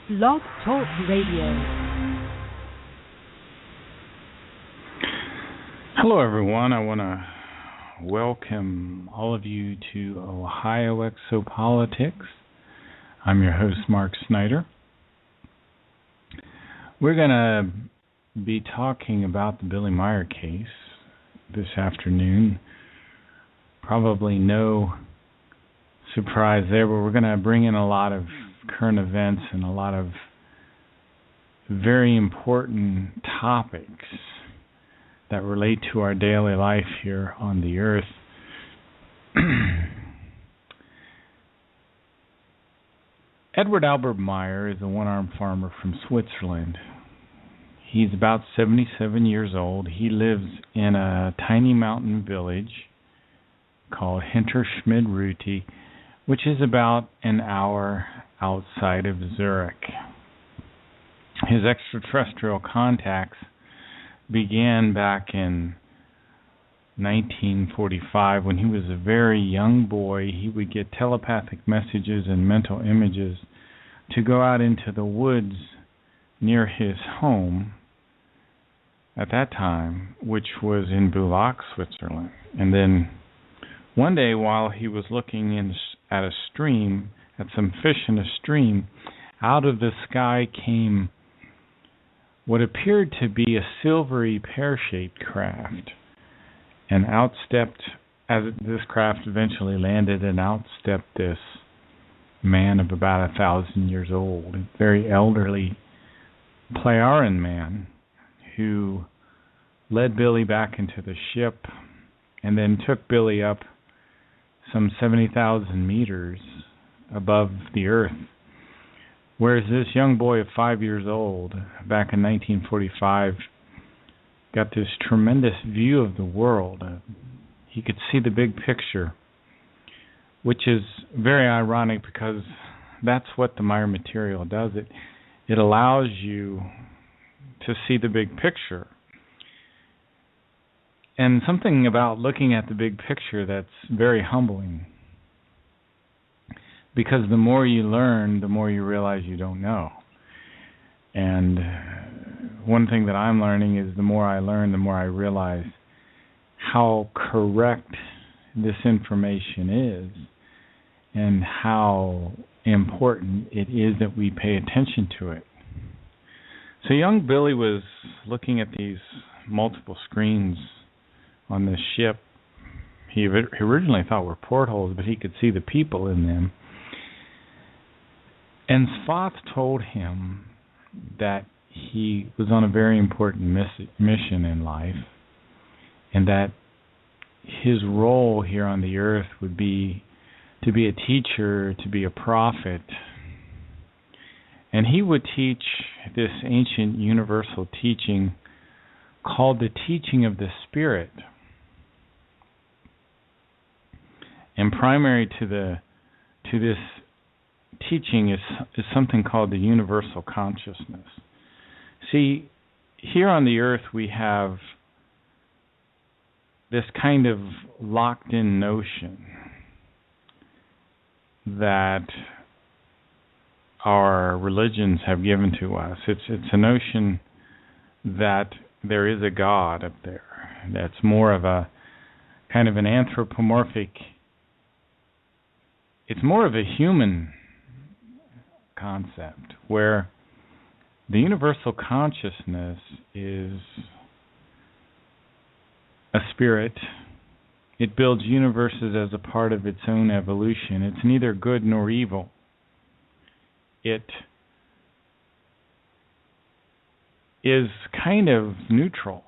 Blog Talk Radio. Hello, everyone. I want to welcome all of you to Ohio Exopolitics. I'm your host, Mark Snyder. We're going to be talking about the Billy Meyer case this afternoon. Probably no surprise there, but we're going to bring in a lot of current events and a lot of very important topics that relate to our daily life here on the earth. Edward Albert Meyer is a one-armed farmer from Switzerland. He's about 77 years old. He lives in a tiny mountain village called Hinterschmid-Ruti, which is about an hour outside of Zurich. His extraterrestrial contacts began back in 1945 when he was a very young boy. He would get telepathic messages and mental images to go out into the woods near his home at that time, which was in Bulak, Switzerland. And then one day while he was looking at a stream, at some fish in a stream, out of the sky came what appeared to be a silvery pear-shaped craft. And as this craft eventually landed, and outstepped this man of about 1,000 years old, a very elderly Plejaren man who led Billy back into the ship and then took Billy up some 70,000 meters above the earth. Whereas this young boy of 5 years old, back in 1945, got this tremendous view of the world. He could see the big picture, which is very ironic because that's what the Meyer material does. It allows you to see the big picture. And something about looking at the big picture that's very humbling. Because the more you learn, the more you realize you don't know. And one thing that I'm learning is the more I learn, the more I realize how correct this information is and how important it is that we pay attention to it. So young Billy was looking at these multiple screens on this ship. He originally thought were portholes, but he could see the people in them. And Thoth told him that he was on a very important mission in life, and that his role here on the earth would be to be a teacher, to be a prophet. And he would teach this ancient universal teaching called the teaching of the Spirit. And primary to this teaching is something called the universal consciousness. See, here on the earth we have this kind of locked-in notion that our religions have given to us. It's a notion that there is a God up there. That's more of a kind of an anthropomorphic. It's more of a human concept where the universal consciousness is a spirit. It builds universes as a part of its own evolution. It's neither good nor evil. It is kind of neutral.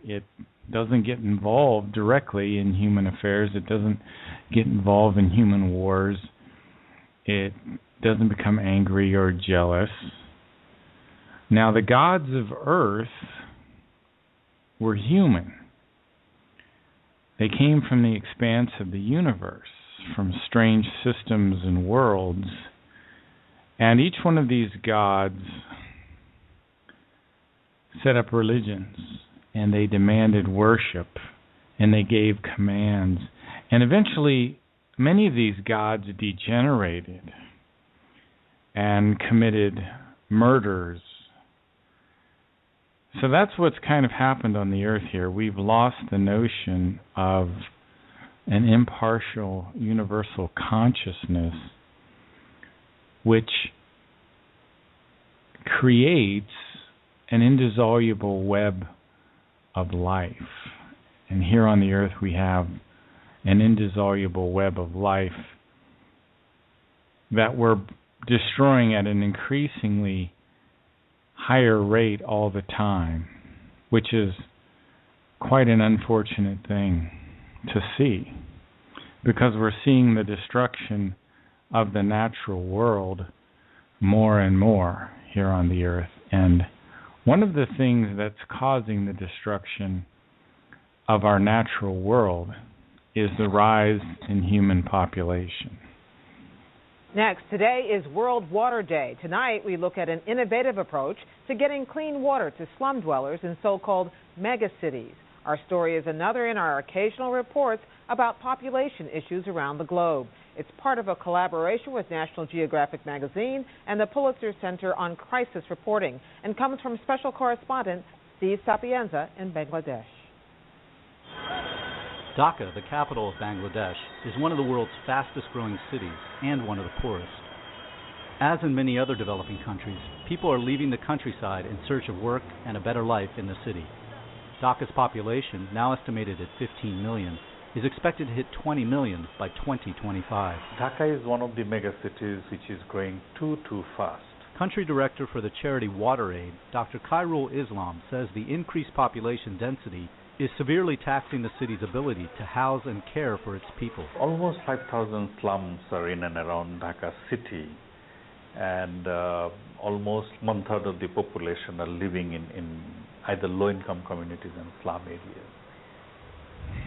It doesn't get involved directly in human affairs. It doesn't get involved in human wars. It doesn't become angry or jealous. Now, the gods of earth were human. They came from the expanse of the universe, from strange systems and worlds. And each one of these gods set up religions, and they demanded worship, and they gave commands. And eventually, many of these gods degenerated and committed murders. So that's what's kind of happened on the earth here. We've lost the notion of an impartial universal consciousness which creates an indissoluble web of life. And here on the earth we have an indissoluble web of life that we're destroying at an increasingly higher rate all the time, which is quite an unfortunate thing to see, because we're seeing the destruction of the natural world more and more here on the earth. And one of the things that's causing the destruction of our natural world is the rise in human population. Next, today is World Water Day. Tonight, we look at an innovative approach to getting clean water to slum dwellers in so-called megacities. Our story is another in our occasional reports about population issues around the globe. It's part of a collaboration with National Geographic magazine and the Pulitzer Center on Crisis Reporting, and comes from special correspondent Steve Sapienza in Bangladesh. Dhaka, the capital of Bangladesh, is one of the world's fastest-growing cities and one of the poorest. As in many other developing countries, people are leaving the countryside in search of work and a better life in the city. Dhaka's population, now estimated at 15 million, is expected to hit 20 million by 2025. Dhaka is one of the megacities which is growing too fast. Country Director for the charity WaterAid, Dr. Khairul Islam, says the increased population density is severely taxing the city's ability to house and care for its people. Almost 5,000 slums are in and around Dhaka city, and almost one-third of the population are living in either low-income communities and slum areas.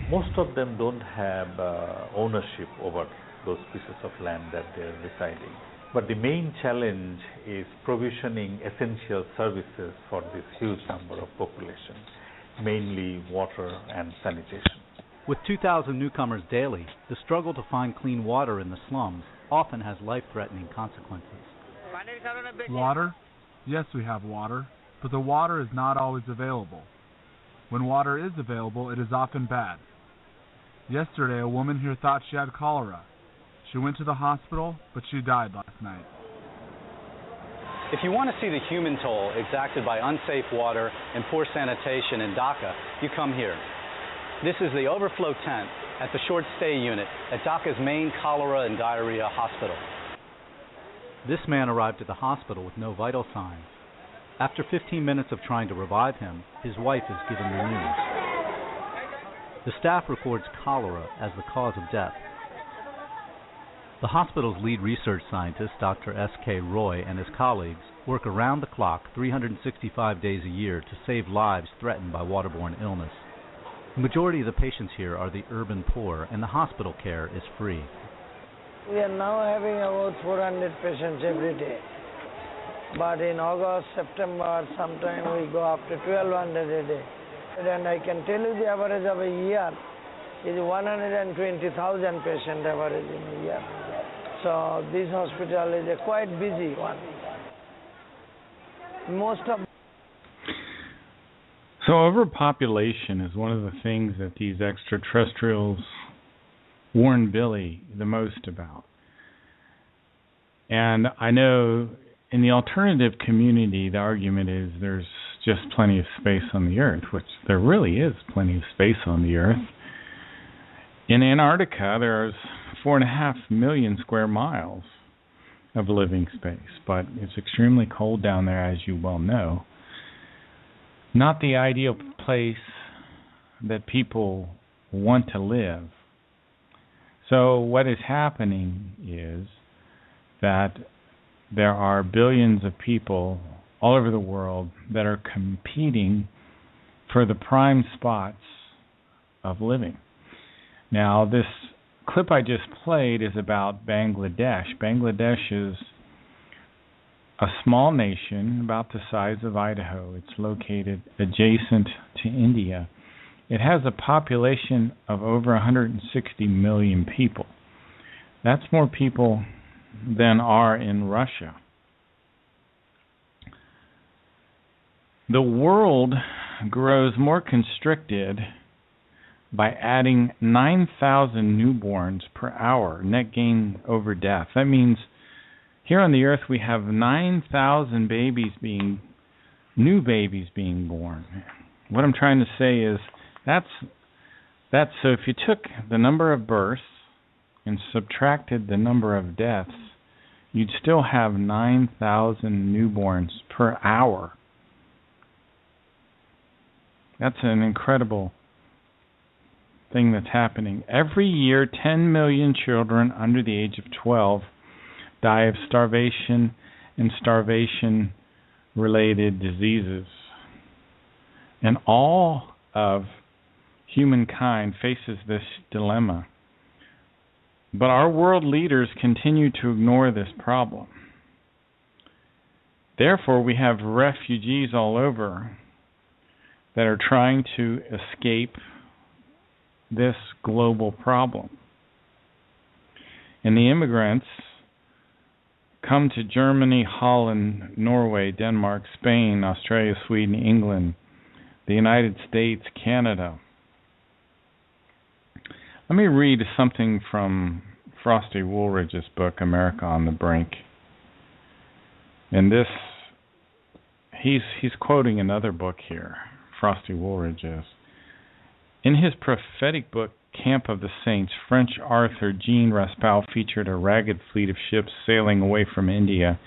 Most of them don't have ownership over those pieces of land that they're residing. But the main challenge is provisioning essential services for this huge number of population, mainly water and sanitation. With 2,000 newcomers daily, the struggle to find clean water in the slums often has life-threatening consequences. Water? Yes, we have water, but the water is not always available. When water is available, it is often bad. Yesterday, a woman here thought she had cholera. She went to the hospital, but she died last night. If you want to see the human toll exacted by unsafe water and poor sanitation in Dhaka, you come here. This is the overflow tent at the short stay unit at Dhaka's main cholera and diarrhea hospital. This man arrived at the hospital with no vital signs. After 15 minutes of trying to revive him, his wife is given the news. The staff records cholera as the cause of death. The hospital's lead research scientist, Dr. S.K. Roy, and his colleagues work around the clock 365 days a year to save lives threatened by waterborne illness. The majority of the patients here are the urban poor, and the hospital care is free. We are now having about 400 patients every day. But in August, September, sometime we go up to 1,200 a day. And I can tell you the average of a year is 120,000 patient average in a year. So this hospital is a quite busy one. So overpopulation is one of the things that these extraterrestrials warn Billy the most about. And I know in the alternative community, the argument is there's just plenty of space on the Earth, which there really is plenty of space on the Earth. In Antarctica, there's 4.5 million square miles of living space, but it's extremely cold down there, as you well know. Not the ideal place that people want to live. So what is happening is that there are billions of people all over the world that are competing for the prime spots of living. Now, this clip I just played is about Bangladesh. Bangladesh is a small nation about the size of Idaho. It's located adjacent to India. It has a population of over 160 million people. That's more people than are in Russia. The world grows more constricted by adding 9,000 newborns per hour, net gain over death. That means here on the earth we have 9,000 new babies being born. What I'm trying to say is that's so if you took the number of births and subtracted the number of deaths, you'd still have 9,000 newborns per hour. That's an incredible thing that's happening. Every year, 10 million children under the age of 12 die of starvation and starvation-related diseases. And all of humankind faces this dilemma. But our world leaders continue to ignore this problem. Therefore, we have refugees all over that are trying to escape this global problem. And the immigrants come to Germany, Holland, Norway, Denmark, Spain, Australia, Sweden, England, the United States, Canada. Let me read something from Frosty Woolridge's book, America on the Brink. And this, he's quoting another book here, Frosty Woolridge is. In his prophetic book, Camp of the Saints, French author Jean Raspail featured a ragged fleet of ships sailing away from India,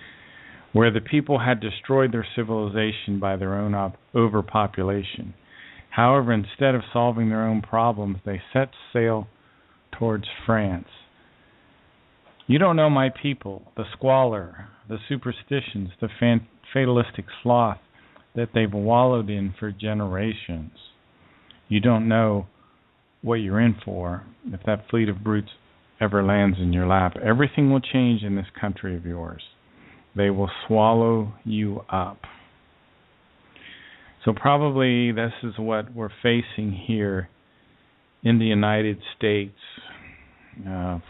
where the people had destroyed their civilization by their own overpopulation. However, instead of solving their own problems, they set sail towards France. You don't know my people, the squalor, the superstitions, the fatalistic sloth that they've wallowed in for generations. You don't know what you're in for if that fleet of brutes ever lands in your lap. Everything will change in this country of yours. They will swallow you up. So probably this is what we're facing here in the United States.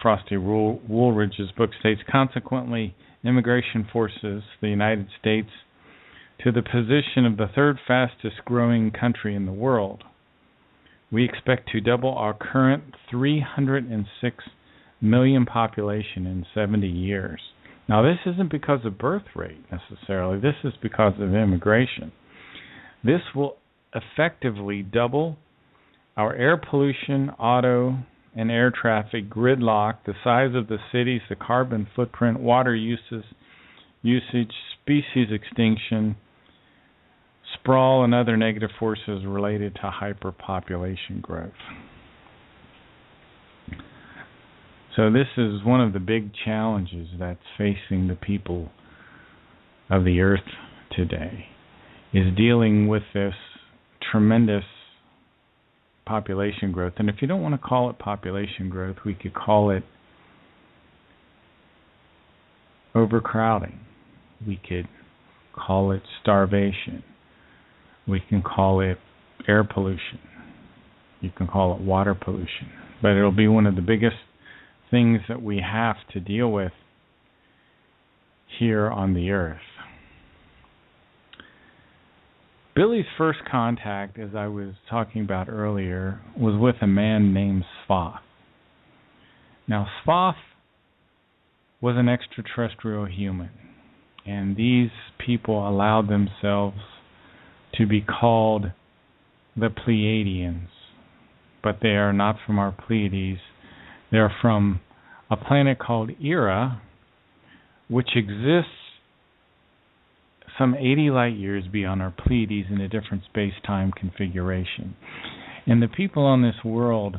Frosty Woolridge's book states, consequently, immigration forces the United States to the position of the third fastest growing country in the world. We expect to double our current 306 million population in 70 years. Now, this isn't because of birth rate necessarily. This is because of immigration. This will effectively double our air pollution, auto and air traffic, gridlock, the size of the cities, the carbon footprint, water usage, species extinction, sprawl, and other negative forces related to hyperpopulation growth. So this is one of the big challenges that's facing the people of the earth today, is dealing with this tremendous population growth. And if you don't want to call it population growth, we could call it overcrowding. We could call it starvation. We can call it air pollution. You can call it water pollution. But it'll be one of the biggest things that we have to deal with here on the earth. Billy's first contact, as I was talking about earlier, was with a man named Svath. Now, Svath was an extraterrestrial human, and these people allowed themselves to be called the Pleiadians, but they are not from our Pleiades. They're from a planet called Era, which exists some 80 light years beyond our Pleiades in a different space-time configuration. And the people on this world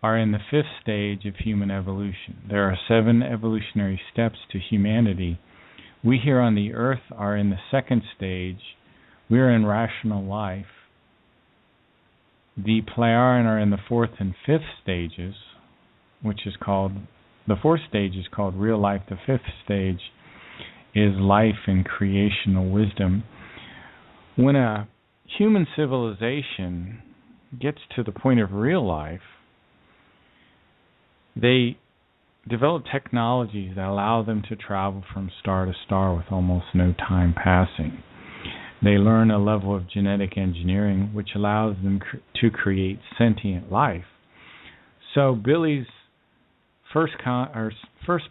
are in the 5th stage of human evolution. There are 7 evolutionary steps to humanity. We here on the Earth are in the 2nd stage. We're in rational life. The Pleiadians are in the 4th and 5th stages, which is called, the 4th stage is called real life. The 5th stage is life and creational wisdom. When a human civilization gets to the point of real life, they develop technologies that allow them to travel from star to star with almost no time passing. They learn a level of genetic engineering which allows them to create sentient life. So Billy's first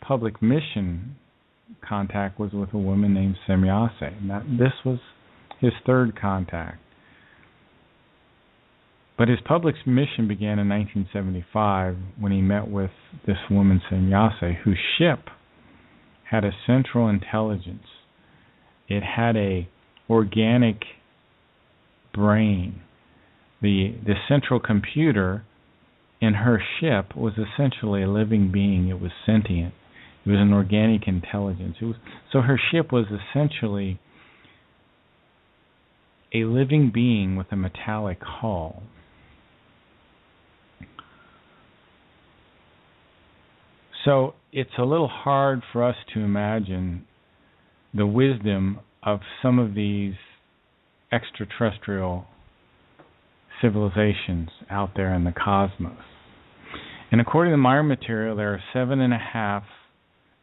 public mission contact was with a woman named Semyase. Now, this was his third contact. But his public mission began in 1975 when he met with this woman Semyase, whose ship had a central intelligence. It had a organic brain. The central computer in her ship was essentially a living being. It was sentient. It was an organic intelligence. So her ship was essentially a living being with a metallic hull. So it's a little hard for us to imagine the wisdom of some of these extraterrestrial civilizations out there in the cosmos. And according to my material, there are 7.5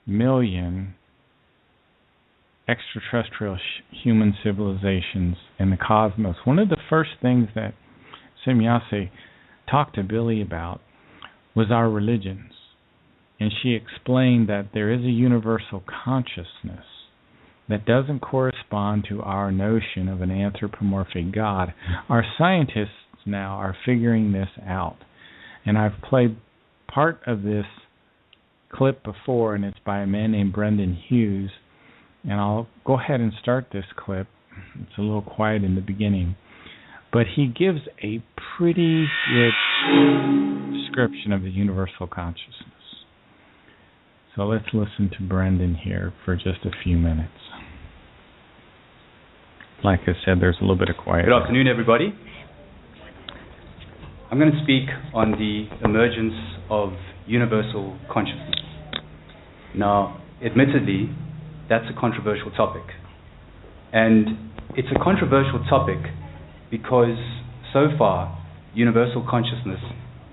million extraterrestrial human civilizations in the cosmos. One of the first things that Semyase talked to Billy about was our religions. And she explained that there is a universal consciousness that doesn't correspond to our notion of an anthropomorphic God. Our scientists now are figuring this out. And I've played part of this clip before, and it's by a man named Brendan Hughes. And I'll go ahead and start this clip. It's a little quiet in the beginning. But he gives a pretty good description of the universal consciousness. So let's listen to Brendan here for just a few minutes. Like I said, there's a little bit of quiet. Good afternoon, everybody. I'm going to speak on the emergence of universal consciousness. Now, admittedly, that's a controversial topic. And it's a controversial topic because so far, universal consciousness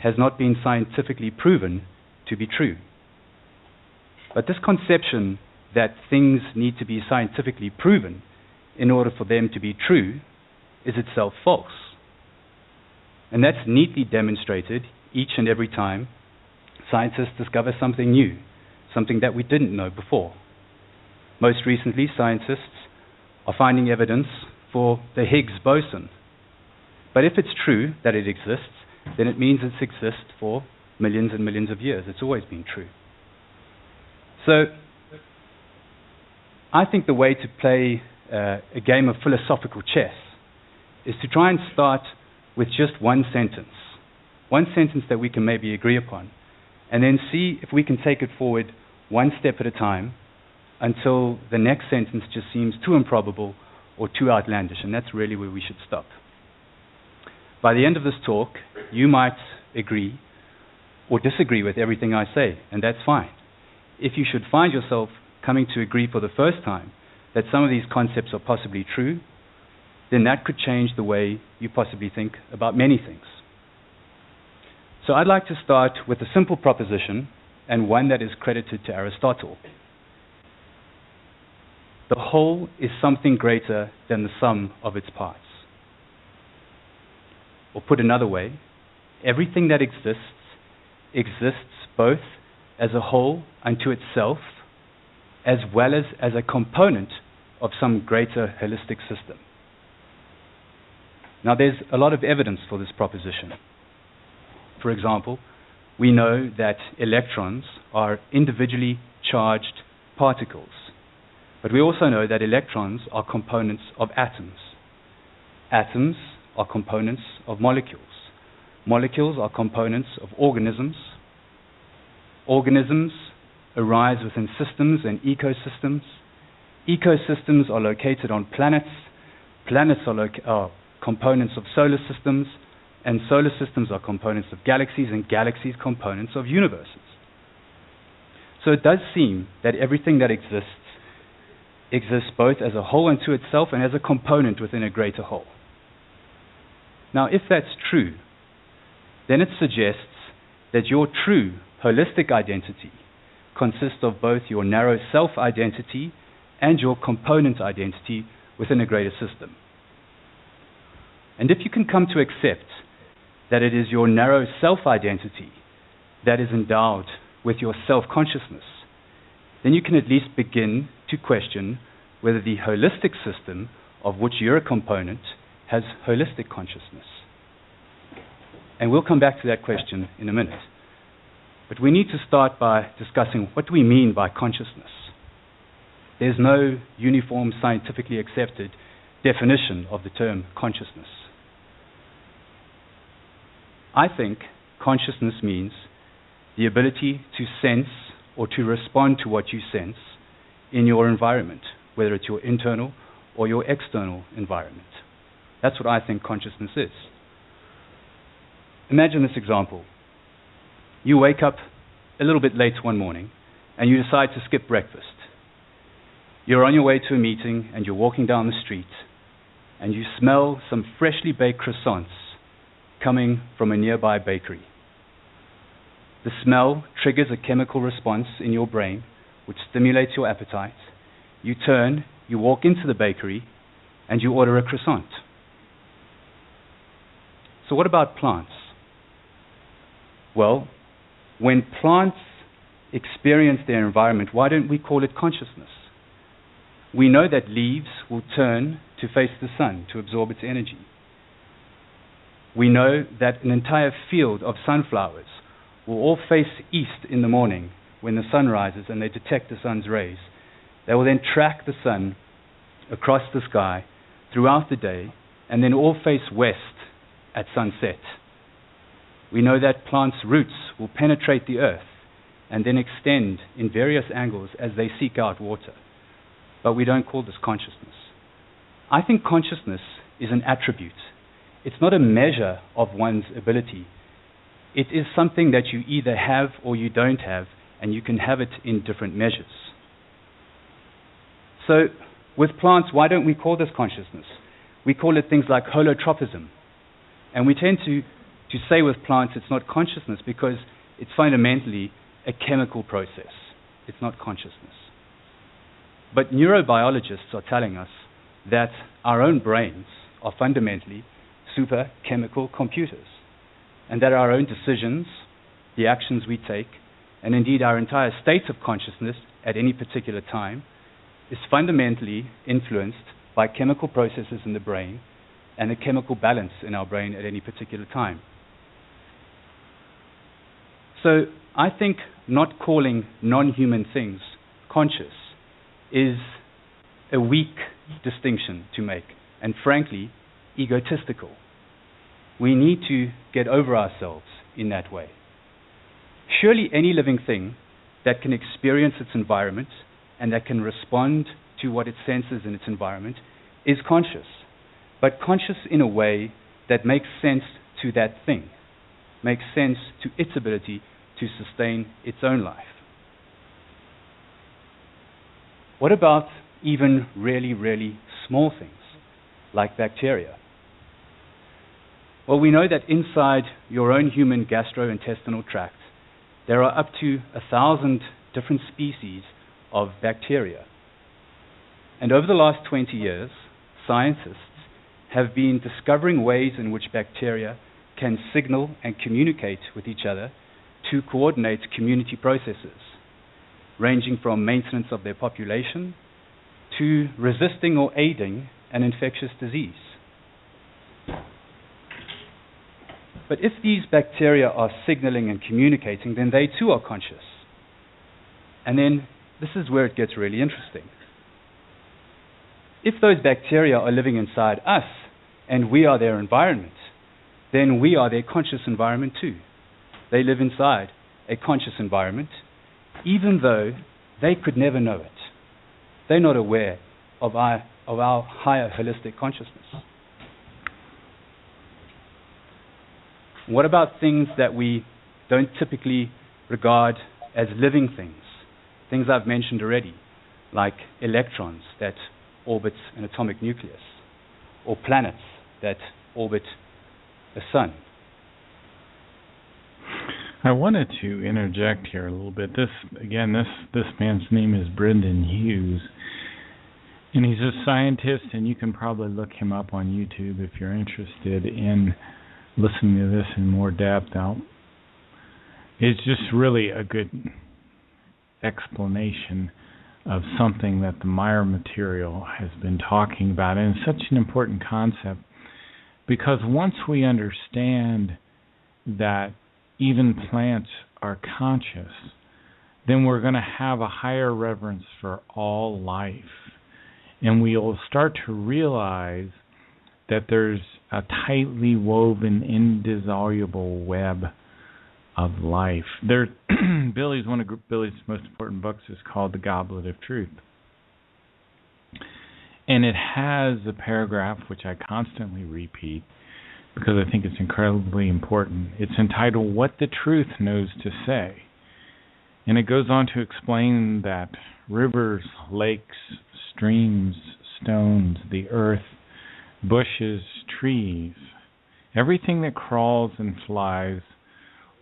has not been scientifically proven to be true. But this conception that things need to be scientifically proven in order for them to be true is itself false. And that's neatly demonstrated each and every time scientists discover something new, something that we didn't know before. Most recently, scientists are finding evidence for the Higgs boson. But if it's true that it exists, then it means it's existed for millions and millions of years. It's always been true. So, I think the way to play a game of philosophical chess is to try and start with just one sentence that we can maybe agree upon, and then see if we can take it forward one step at a time until the next sentence just seems too improbable or too outlandish, and that's really where we should stop. By the end of this talk, you might agree or disagree with everything I say, and that's fine. If you should find yourself coming to agree for the first time that some of these concepts are possibly true, then that could change the way you possibly think about many things. So I'd like to start with a simple proposition, and one that is credited to Aristotle. The whole is something greater than the sum of its parts. Or put another way, everything that exists both as a whole unto itself, as well as a component of some greater holistic system. Now, there's a lot of evidence for this proposition. For example, we know that electrons are individually charged particles, but we also know that electrons are components of atoms. Atoms are components of molecules. Molecules are components of organisms. Organisms arise within systems and ecosystems. Ecosystems are located on planets. Planets are components of solar systems, and solar systems are components of galaxies, and galaxies components of universes. So it does seem that everything that exists both as a whole unto itself and as a component within a greater whole. Now, if that's true, then it suggests that your true holistic identity consists of both your narrow self-identity and your component identity, within a greater system. And if you can come to accept that it is your narrow self-identity that is endowed with your self-consciousness, then you can at least begin to question whether the holistic system of which you're a component has holistic consciousness. And we'll come back to that question in a minute. But we need to start by discussing what do we mean by consciousness. There's no uniform scientifically accepted definition of the term consciousness. I think consciousness means the ability to sense or to respond to what you sense in your environment, whether it's your internal or your external environment. That's what I think consciousness is. Imagine this example. You wake up a little bit late one morning and you decide to skip breakfast. You're on your way to a meeting and you're walking down the street and you smell some freshly baked croissants coming from a nearby bakery. The smell triggers a chemical response in your brain which stimulates your appetite. You turn, you walk into the bakery, and you order a croissant. So what about plants? Well, when plants experience their environment, why don't we call it consciousness? We know that leaves will turn to face the sun to absorb its energy. We know that an entire field of sunflowers will all face east in the morning when the sun rises and they detect the sun's rays. They will then track the sun across the sky throughout the day and then all face west at sunset. We know that plants' roots will penetrate the earth and then extend in various angles as they seek out water. But we don't call this consciousness. I think consciousness is an attribute. It's not a measure of one's ability. It is something that you either have or you don't have, and you can have it in different measures. So, with plants, why don't we call this consciousness? We call it things like holotropism. And we tend to say with plants it's not consciousness because it's fundamentally a chemical process. It's not consciousness. But neurobiologists are telling us that our own brains are fundamentally super chemical computers, and that our own decisions, the actions we take, and indeed our entire state of consciousness at any particular time is fundamentally influenced by chemical processes in the brain and the chemical balance in our brain at any particular time. So I think not calling non-human things conscious is a weak distinction to make, and frankly, egotistical. We need to get over ourselves in that way. Surely any living thing that can experience its environment and that can respond to what it senses in its environment is conscious, but conscious in a way that makes sense to that thing, makes sense to its ability to sustain its own life. What about even really, really small things like bacteria? Well, we know that inside your own human gastrointestinal tract, there are up to 1,000 different species of bacteria. And over the last 20 years, scientists have been discovering ways in which bacteria can signal and communicate with each other to coordinate community processes, ranging from maintenance of their population to resisting or aiding an infectious disease. But if these bacteria are signaling and communicating, then they too are conscious. And then this is where it gets really interesting. If those bacteria are living inside us and we are their environment, then we are their conscious environment too. They live inside a conscious environment, even though they could never know it. They're not aware of our higher holistic consciousness. What about things that we don't typically regard as living things? Things I've mentioned already, like electrons that orbit an atomic nucleus, or planets that orbit a sun. I wanted to interject here a little bit. This man's name is Brendan Hughes, And he's a scientist, and you can probably look him up on YouTube if you're interested in listening to this in more depth. It's just really a good explanation of something that the Meyer material has been talking about. And it's such an important concept because once we understand that even plants are conscious, then we're going to have a higher reverence for all life. And we'll start to realize that there's a tightly woven, indissoluble web of life. One of Billy's most important books is called The Goblet of Truth. And it has a paragraph which I constantly repeat because I think it's incredibly important. It's entitled, What the Truth Knows to Say. And it goes on to explain that rivers, lakes, streams, stones, the earth, bushes, trees, everything that crawls and flies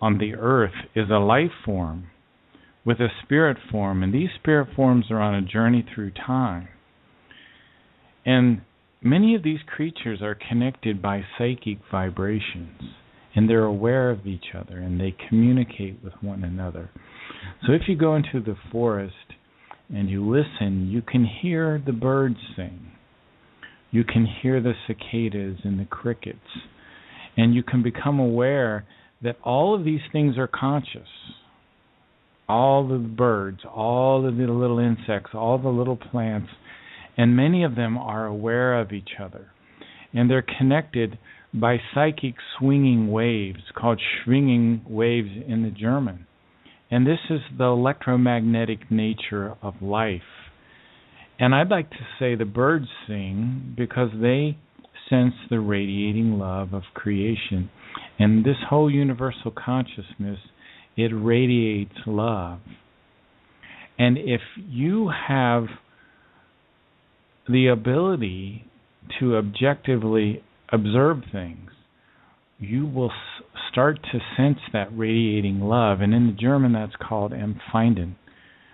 on the earth is a life form with a spirit form, and these spirit forms are on a journey through time. And many of these creatures are connected by psychic vibrations, and they're aware of each other, and they communicate with one another. So if you go into the forest and you listen, you can hear the birds sing. You can hear the cicadas and the crickets, and you can become aware that all of these things are conscious. All of the birds, all of the little insects, all the little plants, and many of them are aware of each other. And they're connected by psychic swinging waves called swinging waves in the German. And this is the electromagnetic nature of life. And I'd like to say the birds sing because they sense the radiating love of creation. And this whole universal consciousness, it radiates love. And if you have the ability to objectively observe things, you will start to sense that radiating love. And in the German, that's called Empfinden,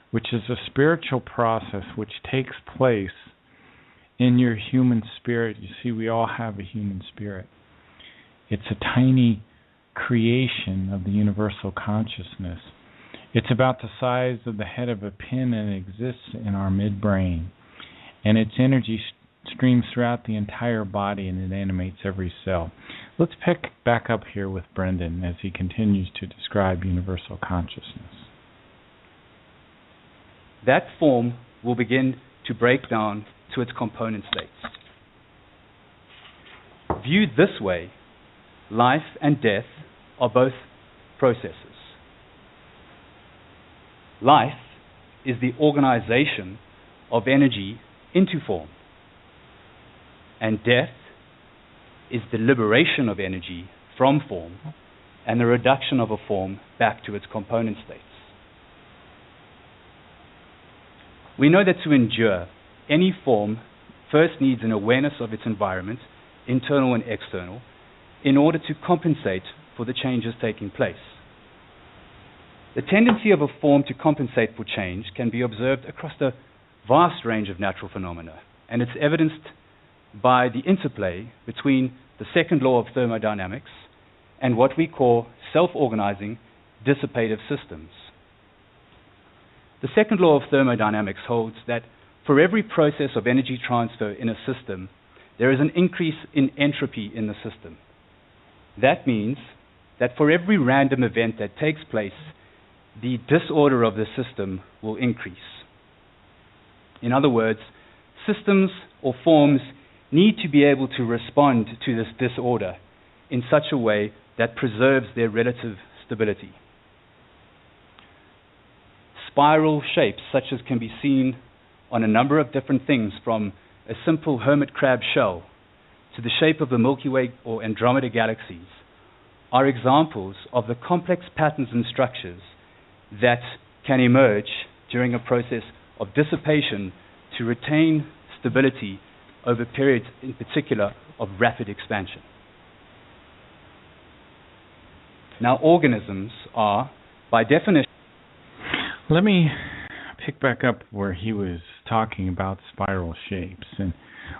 which is a spiritual process which takes place in your human spirit. You see, we all have a human spirit. It's a tiny creation of the universal consciousness. It's about the size of the head of a pin, and it exists in our midbrain. And its energy streams throughout the entire body, and it animates every cell. Let's pick back up here with Brendan as he continues to describe universal consciousness. That form will begin to break down to its component states. Viewed this way, life and death are both processes. Life is the organization of energy into form, and death is the liberation of energy from form and the reduction of a form back to its component states. We know that to endure, any form first needs an awareness of its environment, internal and external, in order to compensate for the changes taking place. The tendency of a form to compensate for change can be observed across a vast range of natural phenomena, and it's evidenced by the interplay between the second law of thermodynamics and what we call self-organizing dissipative systems. The second law of thermodynamics holds that for every process of energy transfer in a system, there is an increase in entropy in the system. That means that for every random event that takes place, the disorder of the system will increase. In other words, systems or forms need to be able to respond to this disorder in such a way that preserves their relative stability. Spiral shapes, such as can be seen on a number of different things, from a simple hermit crab shell to the shape of the Milky Way or Andromeda galaxies, are examples of the complex patterns and structures that can emerge during a process of dissipation to retain stability over periods, in particular, of rapid expansion. Now, organisms are, by definition... Let me pick back up where he was talking about spiral shapes. And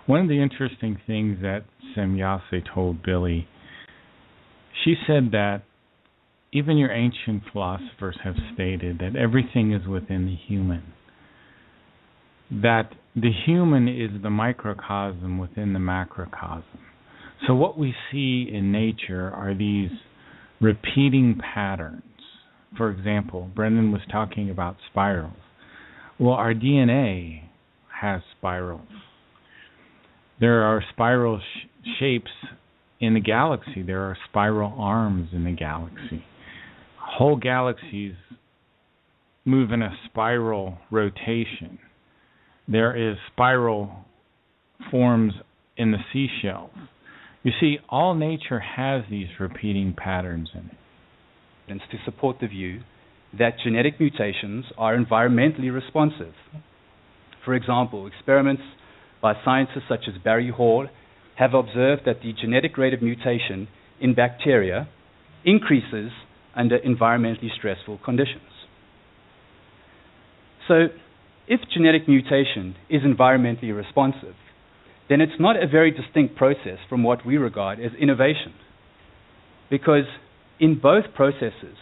one of the interesting things that Semyase told Billy, she said that even your ancient philosophers have stated that everything is within the human. That the human is the microcosm within the macrocosm. So what we see in nature are these repeating patterns. For example, Brendan was talking about spirals. Well, our DNA has spirals. There are spiral shapes in the galaxy. There are spiral arms in the galaxy. Whole galaxies move in a spiral rotation. There is spiral forms in the seashells. You see, all nature has these repeating patterns in it. And to support the view that genetic mutations are environmentally responsive. For example, experiments by scientists such as Barry Hall have observed that the genetic rate of mutation in bacteria increases under environmentally stressful conditions. So, if genetic mutation is environmentally responsive, then it's not a very distinct process from what we regard as innovation. Because in both processes,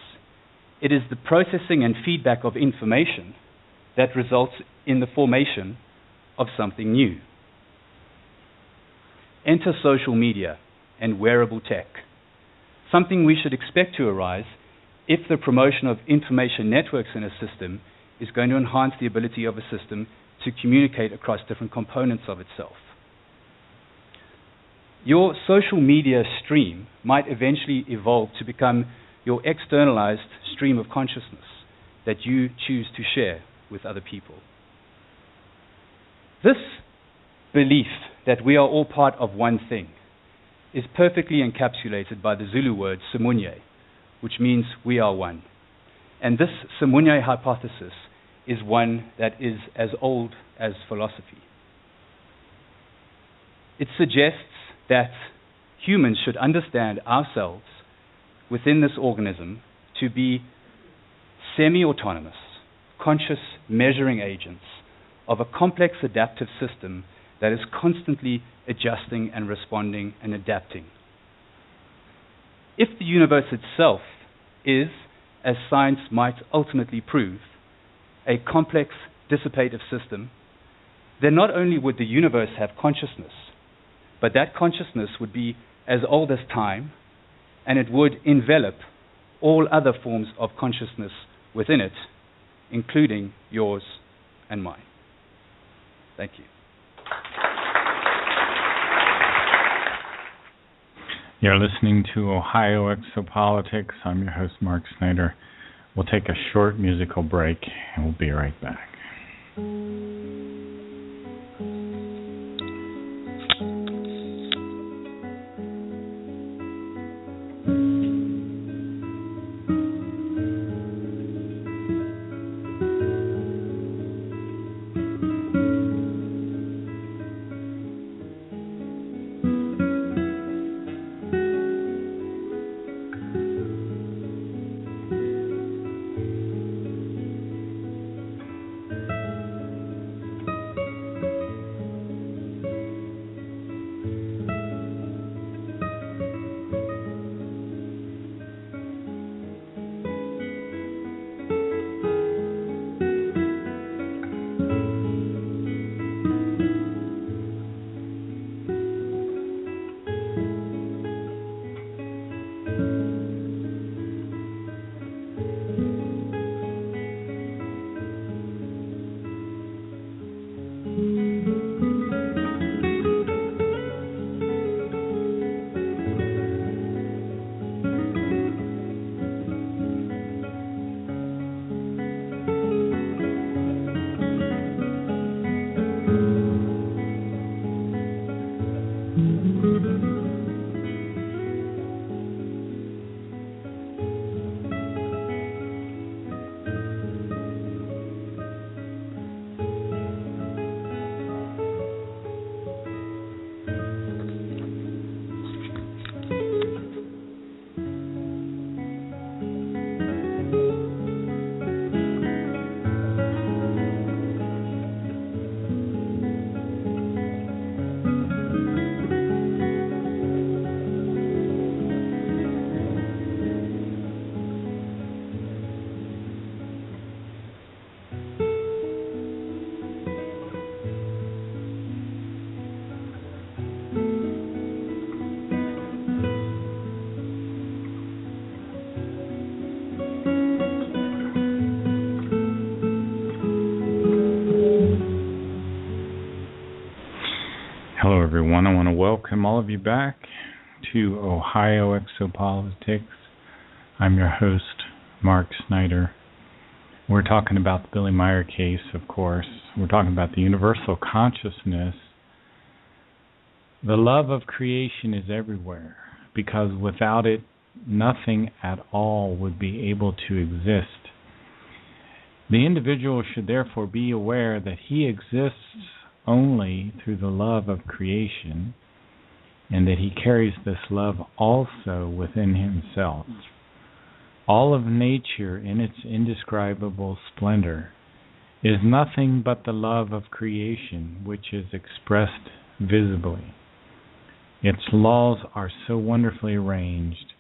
it is the processing and feedback of information that results in the formation of something new. Enter social media and wearable tech, something we should expect to arise if the promotion of information networks in a system is going to enhance the ability of a system to communicate across different components of itself. Your social media stream might eventually evolve to become your externalized stream of consciousness that you choose to share with other people. This belief that we are all part of one thing is perfectly encapsulated by the Zulu word simunye, which means we are one. And this simunye hypothesis is one that is as old as philosophy. It suggests that humans should understand ourselves within this organism to be semi-autonomous, conscious measuring agents of a complex adaptive system that is constantly adjusting and responding and adapting. If the universe itself is, as science might ultimately prove, a complex dissipative system, then not only would the universe have consciousness, but that consciousness would be as old as time, and it would envelop all other forms of consciousness within it, including yours and mine. Thank you. You're listening to Ohio Exopolitics. I'm your host, Mark Snyder. We'll take a short musical break, and we'll be right back. Hello, everyone. I want to welcome all of you back to Ohio Exopolitics. I'm your host, Mark Snyder. We're talking about the Billy Meyer case, of course. We're talking about the universal consciousness. The love of creation is everywhere, because without it, nothing at all would be able to exist. The individual should therefore be aware that he exists only through the love of creation, and that he carries this love also within himself. All of nature in its indescribable splendor is nothing but the love of creation, which is expressed visibly. Its laws are so wonderfully arranged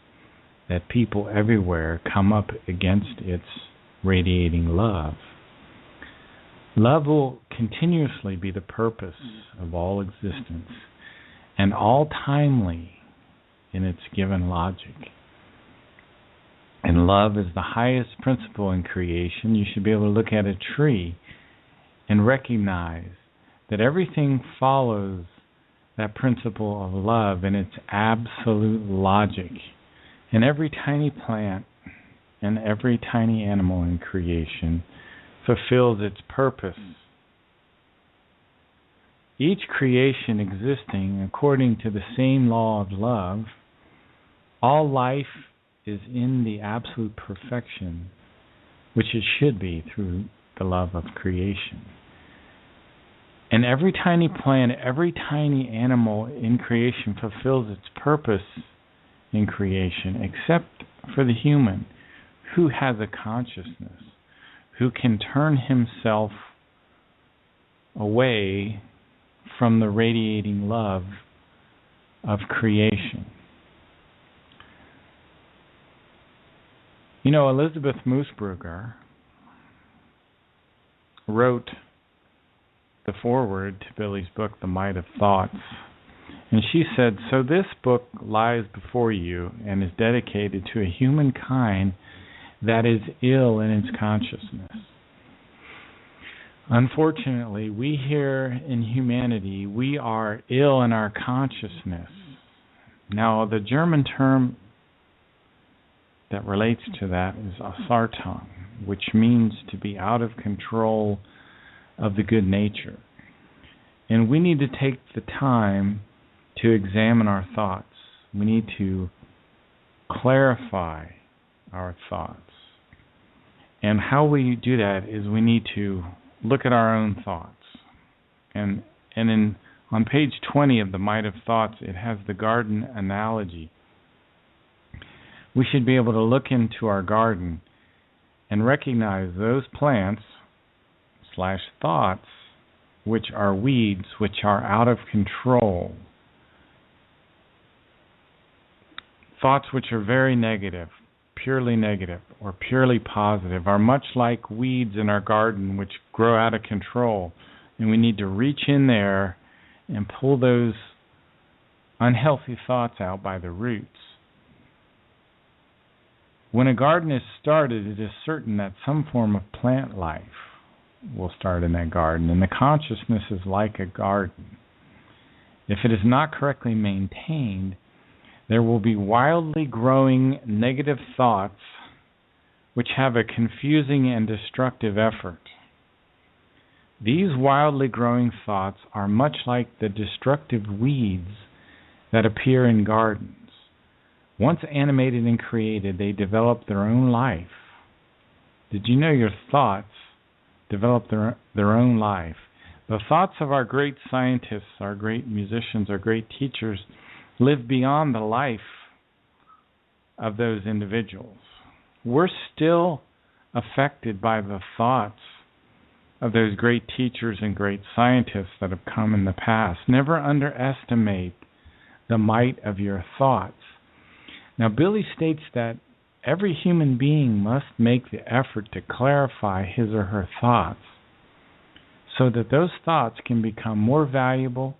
that people everywhere come up against its radiating love. Love will continuously be the purpose of all existence, and all timely in its given logic. And love is the highest principle in creation. You should be able to look at a tree and recognize that everything follows that principle of love in its absolute logic. And every tiny plant and every tiny animal in creation fulfills its purpose. Each creation existing according to the same law of love, all life is in the absolute perfection, which it should be through the love of creation. And every tiny plant, every tiny animal in creation fulfills its purpose in creation, except for the human, who has a consciousness, who can turn himself away from the radiating love of creation. You know, Elizabeth Moosbrugger wrote the foreword to Billy's book, The Might of Thoughts. And she said, "So this book lies before you and is dedicated to a humankind that is ill in its consciousness. Unfortunately, we here in humanity, we are ill in our consciousness." Now, the German term that relates to that is Ausartung, which means to be out of control of the good nature. And we need to take the time to examine our thoughts. We need to clarify our thoughts. And how we do that is we need to look at our own thoughts. And on page 20 of The Might of Thoughts, it has the garden analogy. We should be able to look into our garden and recognize those plants/thoughts which are weeds, which are out of control. Thoughts which are very negative, or purely positive, are much like weeds in our garden which grow out of control. And we need to reach in there and pull those unhealthy thoughts out by the roots. When a garden is started, it is certain that some form of plant life will start in that garden, and the consciousness is like a garden. If it is not correctly maintained, there will be wildly growing negative thoughts which have a confusing and destructive effort. These wildly growing thoughts are much like the destructive weeds that appear in gardens. Once animated and created, they develop their own life. Did you know your thoughts develop their own life? The thoughts of our great scientists, our great musicians, our great teachers live beyond the life of those individuals. We're still affected by the thoughts of those great teachers and great scientists that have come in the past. Never underestimate the might of your thoughts. Now, Billy states that every human being must make the effort to clarify his or her thoughts so that those thoughts can become more valuable,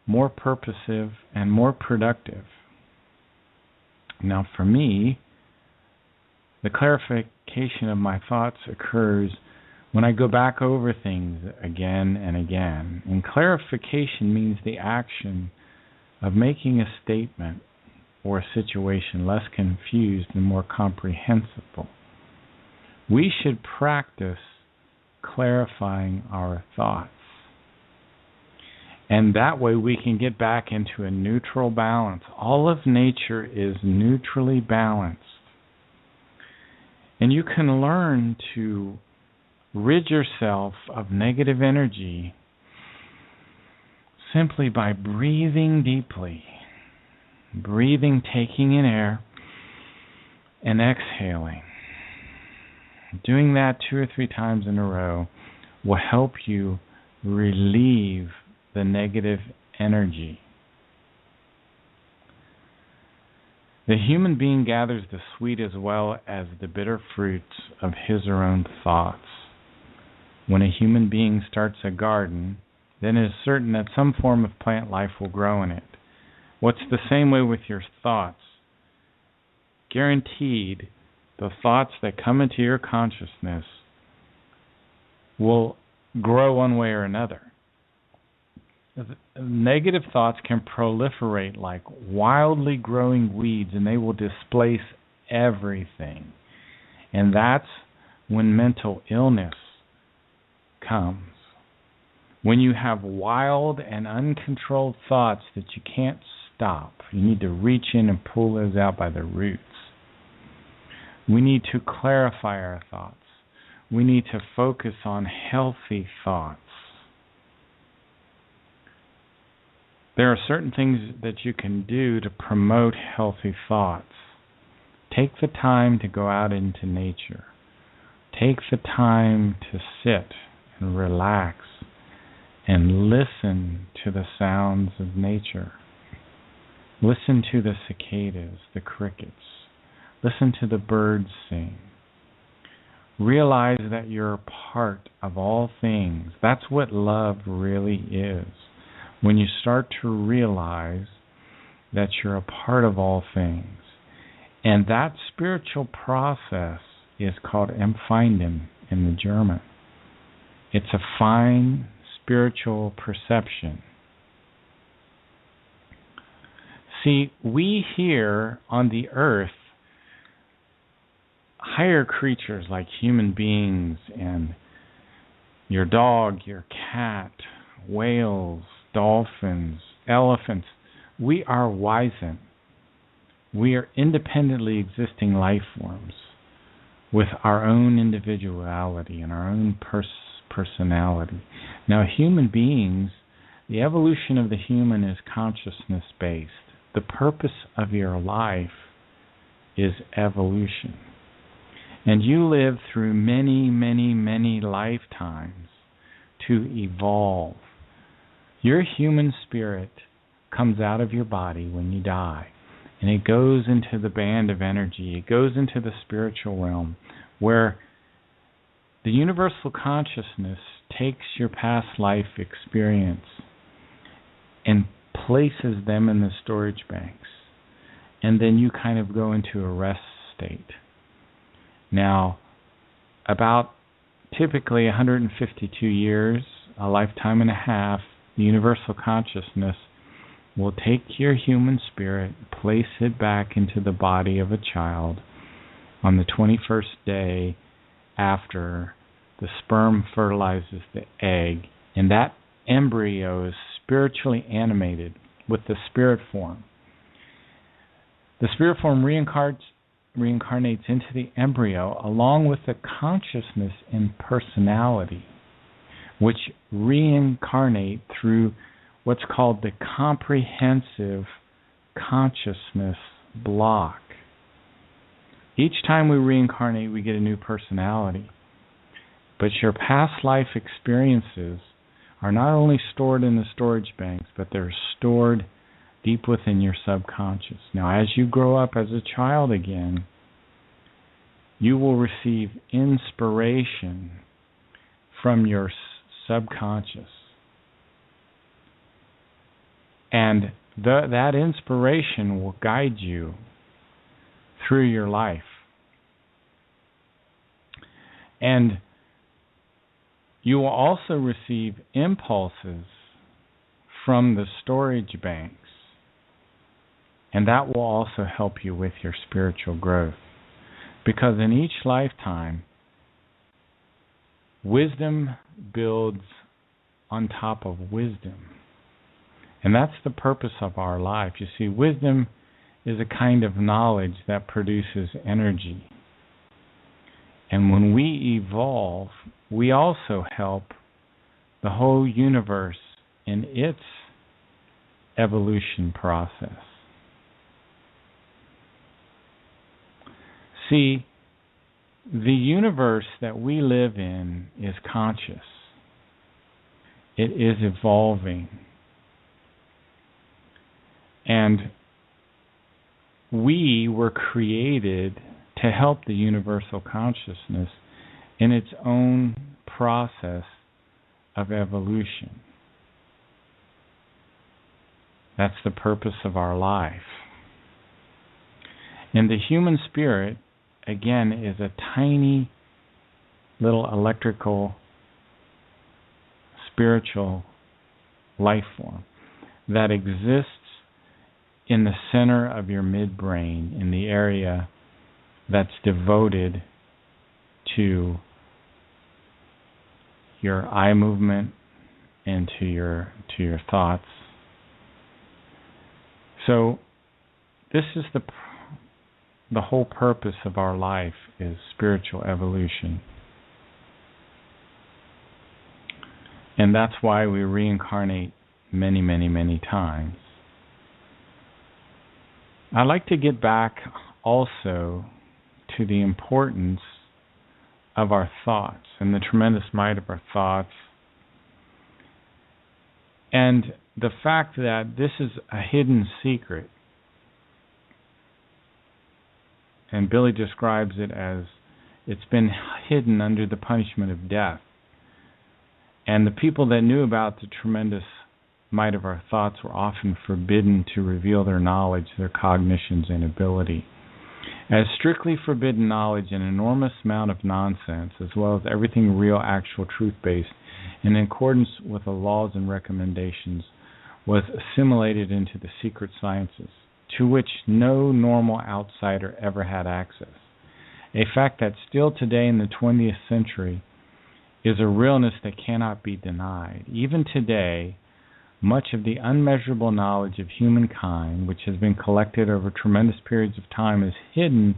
more purposive, and more productive. Now, for me, the clarification of my thoughts occurs when I go back over things again and again. And clarification means the action of making a statement or a situation less confused and more comprehensible. We should practice clarifying our thoughts. And that way we can get back into a neutral balance. All of nature is neutrally balanced. And you can learn to rid yourself of negative energy simply by breathing deeply. Breathing, taking in air, and exhaling. Doing that 2 or 3 times in a row will help you relieve the negative energy. The human being gathers the sweet as well as the bitter fruits of his or own thoughts. When a human being starts a garden, then it is certain that some form of plant life will grow in it. What's the same way with your thoughts? Guaranteed, the thoughts that come into your consciousness will grow one way or another. Negative thoughts can proliferate like wildly growing weeds, and they will displace everything. And that's when mental illness comes. When you have wild and uncontrolled thoughts that you can't stop, you need to reach in and pull those out by the roots. We need to clarify our thoughts. We need to focus on healthy thoughts. There are certain things that you can do to promote healthy thoughts. Take the time to go out into nature. Take the time to sit and relax and listen to the sounds of nature. Listen to the cicadas, the crickets. Listen to the birds sing. Realize that you're a part of all things. That's what love really is. When you start to realize that you're a part of all things. And that spiritual process is called Empfinden in the German. It's a fine spiritual perception. See, we here on the earth, higher creatures like human beings and your dog, your cat, whales, dolphins, elephants, we are wizened. We are independently existing life forms with our own individuality and our own personality. Now, human beings, the evolution of the human is consciousness-based. The purpose of your life is evolution. And you live through many, many, many lifetimes to evolve. Your human spirit comes out of your body when you die, and it goes into the band of energy. It goes into the spiritual realm where the universal consciousness takes your past life experience and places them in the storage banks. And then you kind of go into a rest state. Now, about typically 152 years, a lifetime and a half, the universal consciousness will take your human spirit, place it back into the body of a child on the 21st day after the sperm fertilizes the egg, and that embryo is spiritually animated with the spirit form. The spirit form reincarnates into the embryo along with the consciousness and personality, which reincarnate through what's called the comprehensive consciousness block. Each time we reincarnate, we get a new personality. But your past life experiences are not only stored in the storage banks, but they're stored deep within your subconscious. Now, as you grow up as a child again, you will receive inspiration from your subconscious. And that inspiration will guide you through your life. And You will also receive impulses from the storage banks, and that will also help you with your spiritual growth. Because in each lifetime, wisdom builds on top of wisdom. And that's the purpose of our life. You see, wisdom is a kind of knowledge that produces energy. And when we evolve, we also help the whole universe in its evolution process. See, the universe that we live in is conscious. It is evolving. And we were created to help the universal consciousness in its own process of evolution. That's the purpose of our life. And the human spirit, again, is a tiny little electrical, spiritual life form that exists in the center of your midbrain, in the area that's devoted to your eye movement and to your thoughts. So this is the whole purpose of our life, is spiritual evolution. And that's why we reincarnate many, many, many times. I'd like to get back also to the importance of our thoughts and the tremendous might of our thoughts, and the fact that this is a hidden secret. And Billy describes it as it's been hidden under the punishment of death. And the people that knew about the tremendous might of our thoughts were often forbidden to reveal their knowledge, their cognitions, and ability. As strictly forbidden knowledge, an enormous amount of nonsense, as well as everything real, actual, truth-based, in accordance with the laws and recommendations, was assimilated into the secret sciences, to which no normal outsider ever had access. A fact that still today in the 20th century is a realness that cannot be denied. Even today, much of the unmeasurable knowledge of humankind, which has been collected over tremendous periods of time, is hidden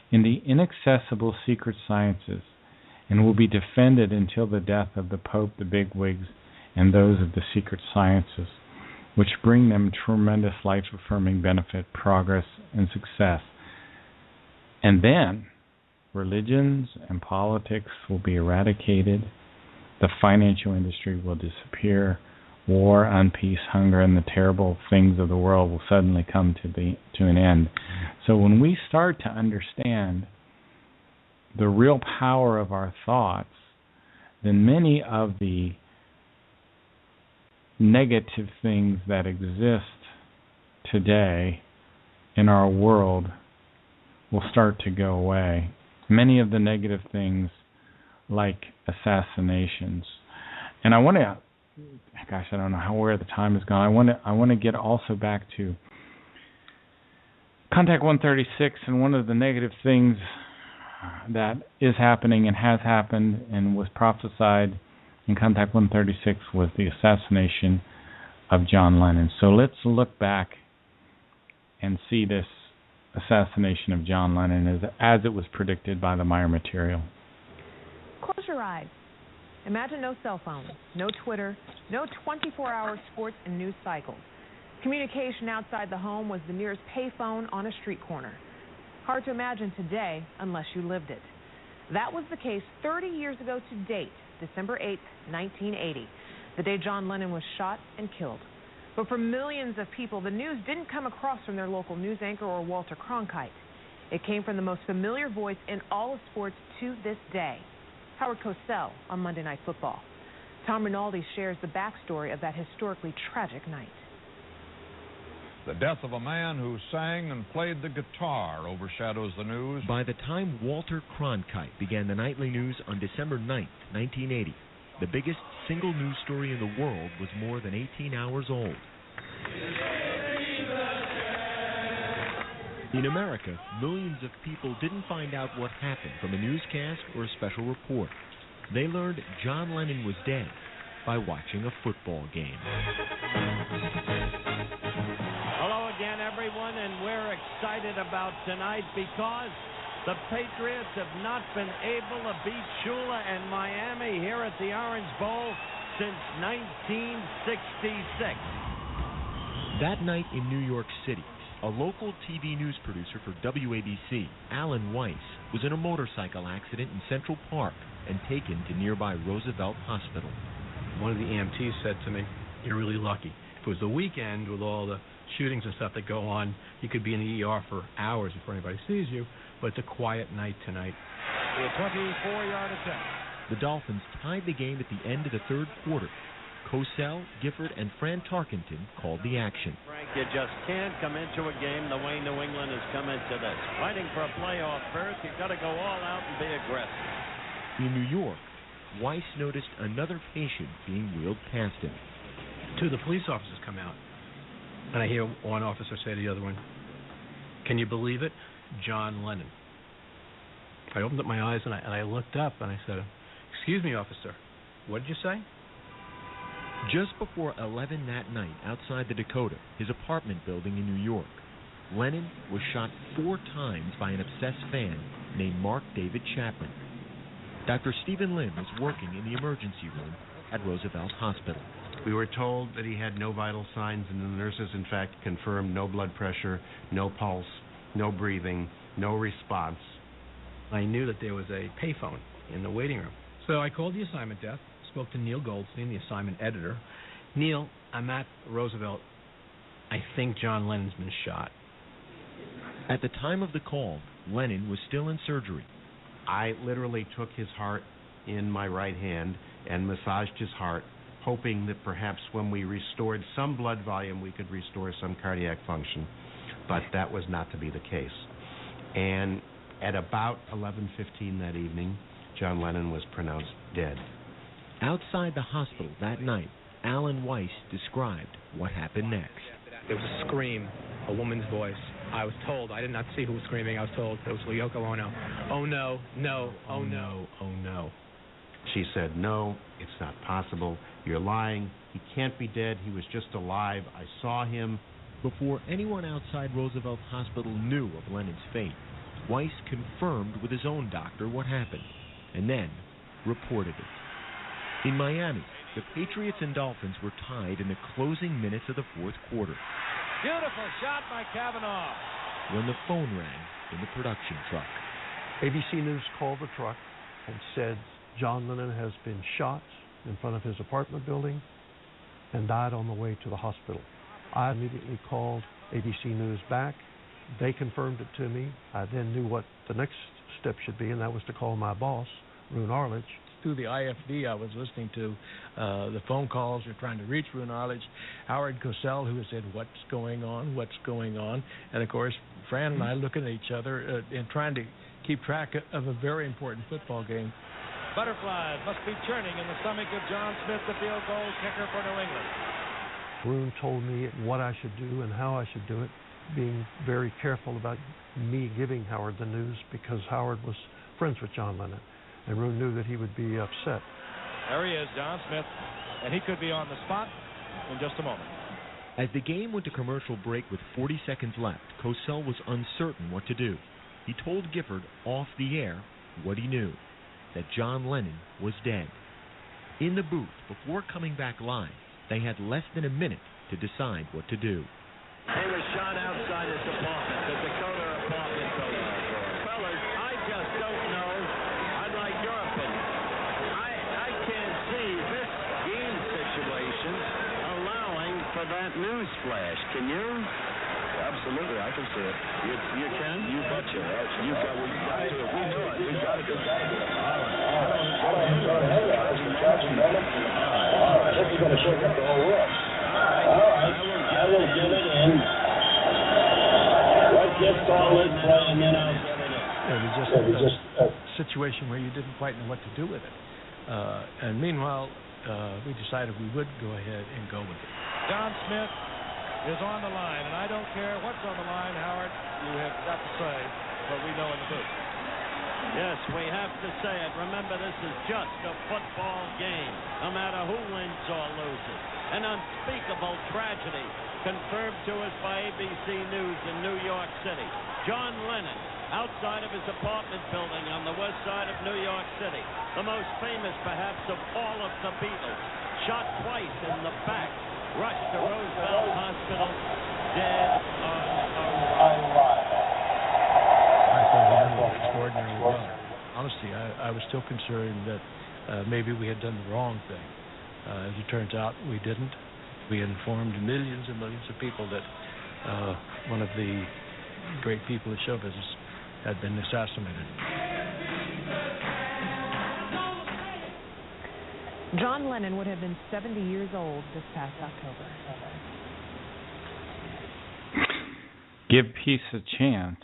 in the inaccessible secret sciences and will be defended until the death of the Pope, the bigwigs, and those of the secret sciences, which bring them tremendous life-affirming benefit, progress, and success. And then religions and politics will be eradicated, the financial industry will disappear, war, unpeace, hunger, and the terrible things of the world will suddenly come to an end. So when we start to understand the real power of our thoughts, then many of the negative things that exist today in our world will start to go away. Many of the negative things, like assassinations. And I want to, gosh, I don't know where the time has gone. I want to get also back to Contact 136, and one of the negative things that is happening and has happened and was prophesied in Contact 136 was the assassination of John Lennon. So let's look back and see this assassination of John Lennon as it was predicted by the Meyer material. Close your eyes. Imagine no cell phone, no Twitter, no 24-hour sports and news cycles. Communication outside the home was the nearest payphone on a street corner. Hard to imagine today unless you lived it. That was the case 30 years ago to date, December 8, 1980, the day John Lennon was shot and killed. But for millions of people, the news didn't come across from their local news anchor or Walter Cronkite. It came from the most familiar voice in all of sports to this day, Howard Cosell on Monday Night Football. Tom Rinaldi shares the backstory of that historically tragic night. The death of a man who sang and played the guitar overshadows the news. By the time Walter Cronkite began the nightly news on December 9, 1980, The biggest single news story in the world was more than 18 hours old. In America, millions of people didn't find out what happened from a newscast or a special report. They learned John Lennon was dead by watching a football game. Hello again, everyone, and we're excited about tonight because the Patriots have not been able to beat Shula and Miami here at the Orange Bowl since 1966. That night in New York City, a local TV news producer for WABC, Alan Weiss, was in a motorcycle accident in Central Park and taken to nearby Roosevelt Hospital. One of the EMTs said to me, "You're really lucky. If it was the weekend with all the shootings and stuff that go on, you could be in the ER for hours before anybody sees you, but it's a quiet night tonight." The 24-yard attempt. The Dolphins tied the game at the end of the third quarter. Cosell, Gifford, and Fran Tarkenton called the action. Frank, you just can't come into a game the way New England has come into this. Fighting for a playoff berth, you've got to go all out and be aggressive. In New York, Weiss noticed another patient being wheeled past him. Two of the police officers come out, and I hear one officer say to the other one, "Can you believe it? John Lennon." I opened up my eyes and I looked up and I said, "Excuse me, officer, what did you say?" Just before 11 that night, outside the Dakota, his apartment building in New York, Lennon was shot 4 times by an obsessed fan named Mark David Chapman. Dr. Stephen Lynn was working in the emergency room at Roosevelt Hospital. We were told that he had no vital signs, and the nurses, in fact, confirmed no blood pressure, no pulse, no breathing, no response. I knew that there was a payphone in the waiting room. So I called the assignment desk, spoke to Neil Goldstein, the assignment editor. "Neil, I'm at Roosevelt. I think John Lennon's been shot." At the time of the call, Lennon was still in surgery. I literally took his heart in my right hand and massaged his heart, hoping that perhaps when we restored some blood volume, we could restore some cardiac function. But that was not to be the case. And at about 11:15 that evening, John Lennon was pronounced dead. Outside the hospital that night, Alan Weiss described what happened next. There was a scream, a woman's voice. I was told, I did not see who was screaming, I was told it was Yoko Ono. "Oh no, no, oh no, oh no." She said, "No, it's not possible. You're lying. He can't be dead. He was just alive. I saw him." Before anyone outside Roosevelt Hospital knew of Lennon's fate, Weiss confirmed with his own doctor what happened, and then reported it. In Miami, the Patriots and Dolphins were tied in the closing minutes of the fourth quarter. Beautiful shot by Kavanaugh. When the phone rang in the production truck. ABC News called the truck and said John Lennon has been shot in front of his apartment building and died on the way to the hospital. I immediately called ABC News back. They confirmed it to me. I then knew what the next step should be, and that was to call my boss, Roone Arledge. Through the IFD, I was listening to the phone calls. We're trying to reach Roone Arledge, Howard Cosell, who had said, "What's going on? What's going on?" And of course, Fran and I looking at each other and trying to keep track of a very important football game. Butterflies must be churning in the stomach of John Smith, the field goal kicker for New England. Roone told me what I should do and how I should do it, being very careful about me giving Howard the news because Howard was friends with John Lennon. And Roone knew that he would be upset. There he is, John Smith, and he could be on the spot in just a moment. As the game went to commercial break with 40 seconds left, Cosell was uncertain what to do. He told Gifford off the air what he knew, that John Lennon was dead. In the booth, before coming back live, they had less than a minute to decide what to do. He was shot outside his apartment, the Dakota apartment building. Fellas, I just don't know. I'd like your opinion. I can't see this game situation allowing for that news flash. Can you? Absolutely, I can see it. You can? You betcha. We got to. We know it. We got to do it. All right. This is going to shake up the whole world. All right. I will get it in. Let's just call it play, and then I'll get it in. It was just a situation where you didn't quite know what to do with it. And meanwhile, we decided we would go ahead and go with it. John Smith is on the line, and I don't care what's on the line, Howard. You have got to say what we know in the booth. Yes, we have to say it. Remember, this is just a football game, no matter who wins or loses. An unspeakable tragedy confirmed to us by ABC News in New York City. John Lennon, outside of his apartment building on the west side of New York City, the most famous, perhaps, of all of the Beatles, shot twice in the back, rushed to Roosevelt Hospital, dead on arrival. I thought he did extraordinarily well. Honestly, I was still concerned that maybe we had done the wrong thing. As it turns out, we didn't. We informed millions and millions of people that one of the great people at show business had been assassinated. John Lennon would have been 70 years old this past October. Give peace a chance.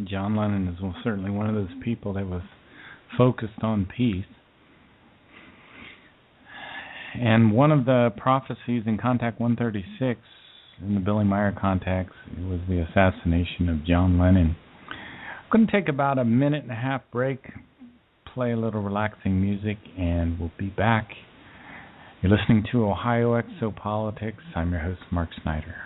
John Lennon is certainly one of those people that was focused on peace. And one of the prophecies in Contact 136, in the Billy Meyer contacts, it was the assassination of John Lennon. I'm going to take about a 1.5-minute break, play a little relaxing music, and we'll be back. You're listening to Ohio Exopolitics. I'm your host, Mark Snyder.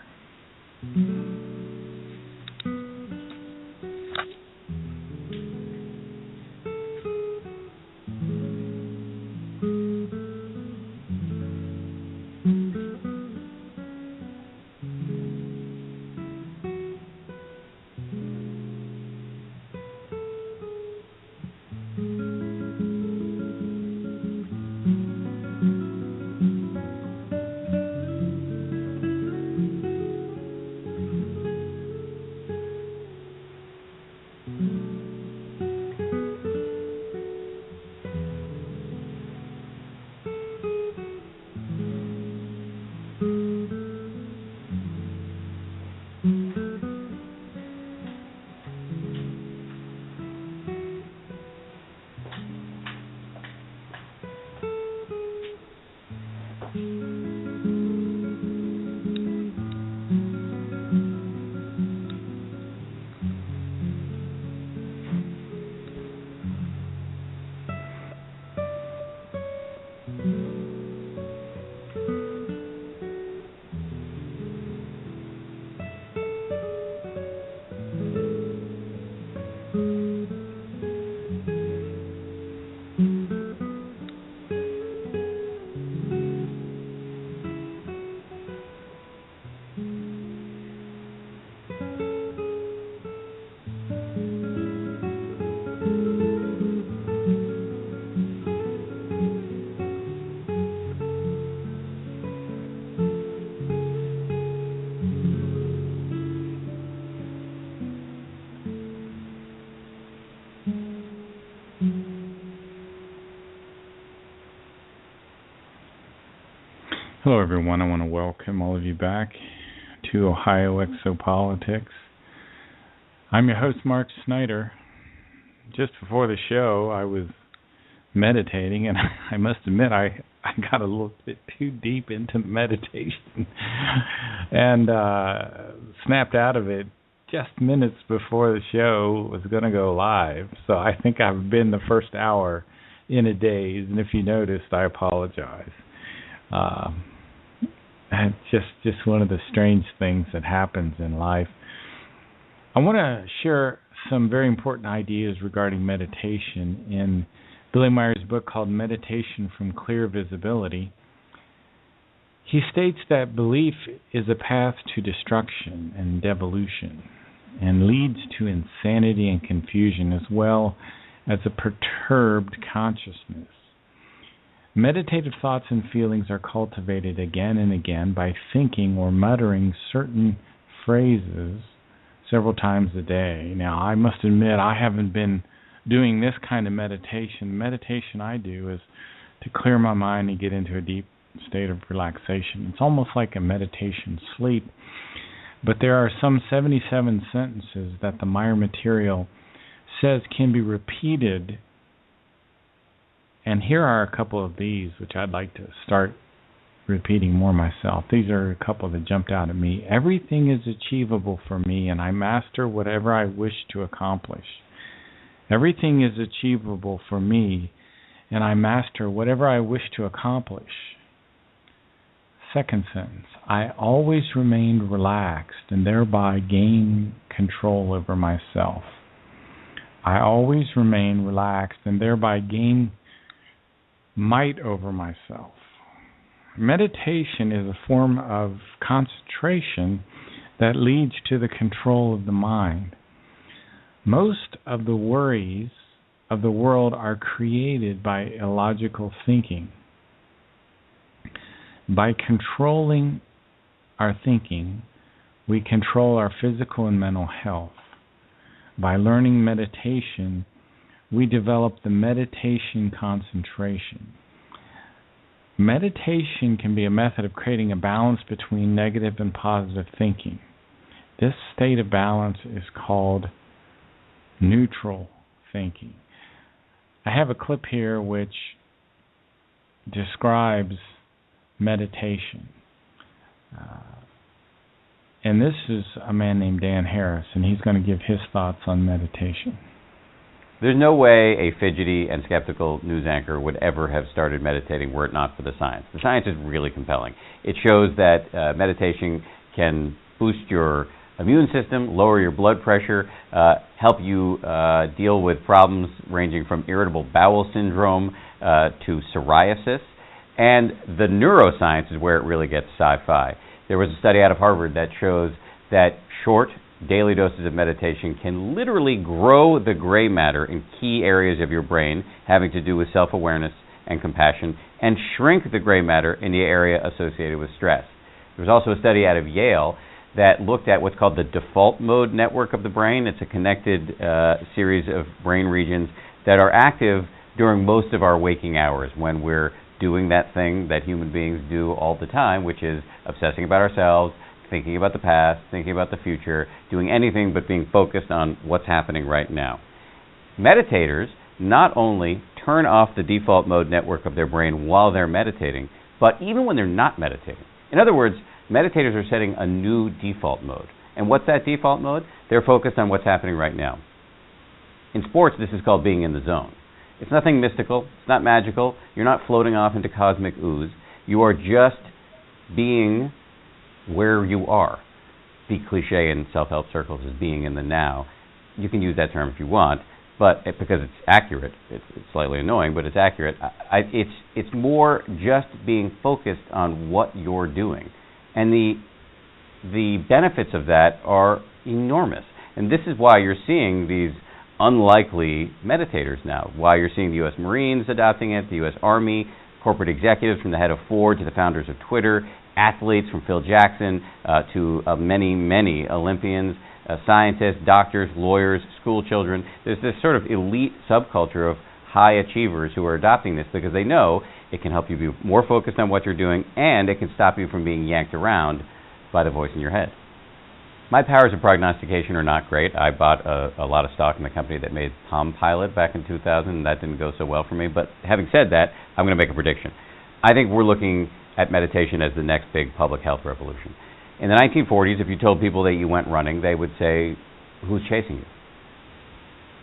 Hello, everyone. I want to welcome all of you back to Ohio Exopolitics. I'm your host, Mark Snyder. Just before the show, I was meditating, and I must admit I got a little bit too deep into meditation and snapped out of it just minutes before the show was going to go live. So I think I've been the first hour in a daze, and if you noticed, I apologize. Just one of the strange things that happens in life. I want to share some very important ideas regarding meditation in Billy Meyer's book called Meditation from Clear Visibility. He states that belief is a path to destruction and devolution and leads to insanity and confusion as well as a perturbed consciousness. Meditative thoughts and feelings are cultivated again and again by thinking or muttering certain phrases several times a day. Now, I must admit, I haven't been doing this kind of meditation. The meditation I do is to clear my mind and get into a deep state of relaxation. It's almost like a meditation sleep. But there are some 77 sentences that the Meyer material says can be repeated And here are a couple of these, which I'd like to start repeating more myself. These are a couple that jumped out at me. Everything is achievable for me, and I master whatever I wish to accomplish. Everything is achievable for me, and I master whatever I wish to accomplish. Second sentence, I always remain relaxed and thereby gain control over myself. I always remain relaxed and thereby gain might over myself. Meditation is a form of concentration that leads to the control of the mind. Most of the worries of the world are created by illogical thinking. By controlling our thinking, we control our physical and mental health. By learning meditation, we develop the meditation concentration. Meditation can be a method of creating a balance between negative and positive thinking. This state of balance is called neutral thinking. I have a clip here which describes meditation. And this is a man named Dan Harris, and he's going to give his thoughts on meditation. There's no way a fidgety and skeptical news anchor would ever have started meditating were it not for the science. The science is really compelling. It shows that meditation can boost your immune system, lower your blood pressure, help you deal with problems ranging from irritable bowel syndrome to psoriasis. And the neuroscience is where it really gets sci-fi. There was a study out of Harvard that shows that short daily doses of meditation can literally grow the gray matter in key areas of your brain having to do with self-awareness and compassion, and shrink the gray matter in the area associated with stress. There was also a study out of Yale that looked at what's called the default mode network of the brain. It's a connected series of brain regions that are active during most of our waking hours when we're doing that thing that human beings do all the time, which is obsessing about ourselves, thinking about the past, thinking about the future, doing anything but being focused on what's happening right now. Meditators not only turn off the default mode network of their brain while they're meditating, but even when they're not meditating. In other words, meditators are setting a new default mode. And what's that default mode? They're focused on what's happening right now. In sports, this is called being in the zone. It's nothing mystical. It's not magical. You're not floating off into cosmic ooze. You are just being where you are. The cliche in self-help circles is being in the now. You can use that term if you want, but because it's accurate, it's slightly annoying, but it's accurate. It's more just being focused on what you're doing. And the benefits of that are enormous. And this is why you're seeing these unlikely meditators now, why you're seeing the U.S. Marines adopting it, the U.S. Army, corporate executives from the head of Ford to the founders of Twitter, athletes from Phil Jackson to many, many Olympians, scientists, doctors, lawyers, school children. There's this sort of elite subculture of high achievers who are adopting this because they know it can help you be more focused on what you're doing, and it can stop you from being yanked around by the voice in your head. My powers of prognostication are not great. I bought a lot of stock in the company that made Palm Pilot back in 2000, and that didn't go so well for me. But having said that, I'm going to make a prediction. I think we're looking at meditation as the next big public health revolution. In the 1940s, if you told people that you went running, they would say, who's chasing you?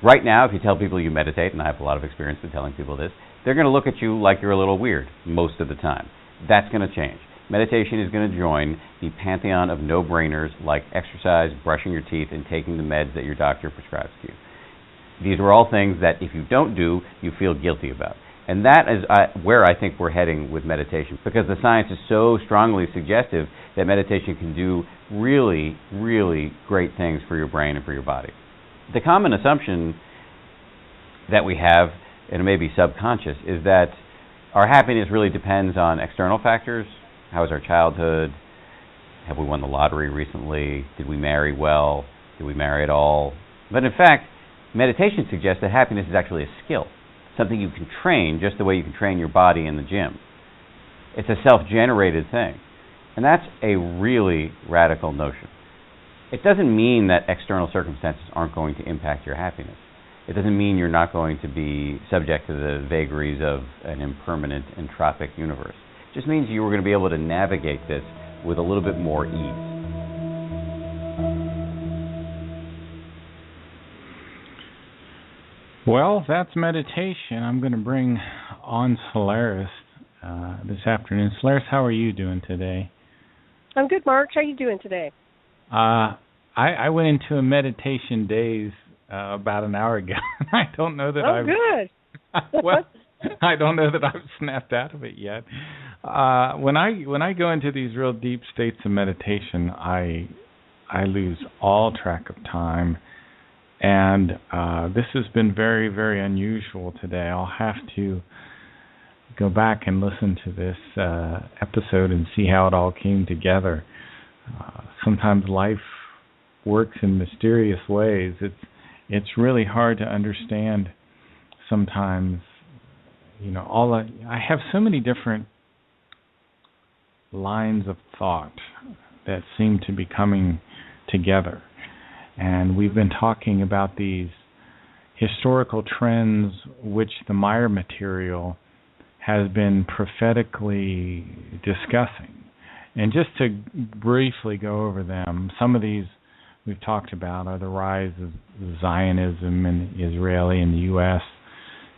Right now, if you tell people you meditate, and I have a lot of experience in telling people this, they're going to look at you like you're a little weird most of the time. That's going to change. Meditation is going to join the pantheon of no-brainers like exercise, brushing your teeth, and taking the meds that your doctor prescribes to you. These are all things that if you don't do, you feel guilty about. And that is where I think we're heading with meditation, because the science is so strongly suggestive that meditation can do really, really great things for your brain and for your body. The common assumption that we have, and it may be subconscious, is that our happiness really depends on external factors. How was our childhood? Have we won the lottery recently? Did we marry well? Did we marry at all? But in fact, meditation suggests that happiness is actually a skill, something you can train just the way you can train your body in the gym. It's a self-generated thing. And that's a really radical notion. It doesn't mean that external circumstances aren't going to impact your happiness. It doesn't mean you're not going to be subject to the vagaries of an impermanent entropic universe. It just means you were going to be able to navigate this with a little bit more ease. Well, that's meditation. I'm going to bring on Solaris this afternoon. Solaris, how are you doing today? I'm good, Mark. How are you doing today? I went into a meditation daze about an hour ago. I don't know that good. Well, I don't know that I've snapped out of it yet. When I go into these real deep states of meditation, I lose all track of time, and this has been very, very unusual today. I'll have to go back and listen to this episode and see how it all came together. Sometimes life works in mysterious ways. It's really hard to understand sometimes. I have so many different lines of thought that seem to be coming together. And we've been talking about these historical trends which the Meyer material has been prophetically discussing. And just to briefly go over them, some of these we've talked about are the rise of Zionism in Israeli and the U.S.,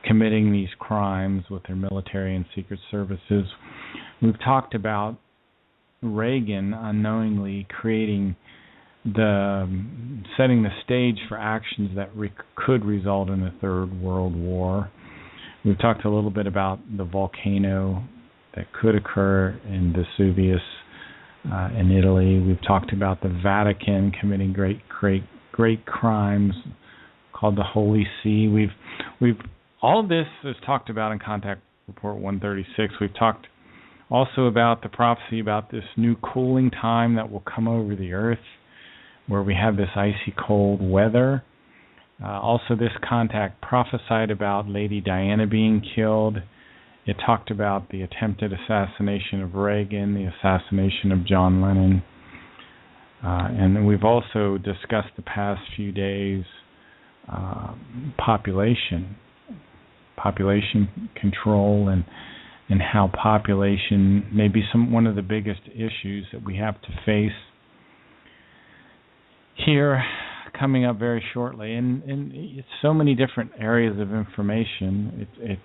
committing these crimes with their military and secret services. We've talked about Reagan unknowingly setting the stage for actions that could result in a third world war. We've talked a little bit about the volcano that could occur in Vesuvius in Italy. We've talked about the Vatican committing great crimes called the Holy See. We've all of this is talked about in Contact Report 136. We've talked also about the prophecy about this new cooling time that will come over the earth, where we have this icy cold weather. Also, this contact prophesied about Lady Diana being killed. It talked about the attempted assassination of Reagan, the assassination of John Lennon. And we've also discussed the past few days population control and how population may be one of the biggest issues that we have to face here coming up very shortly. And it's so many different areas of information. It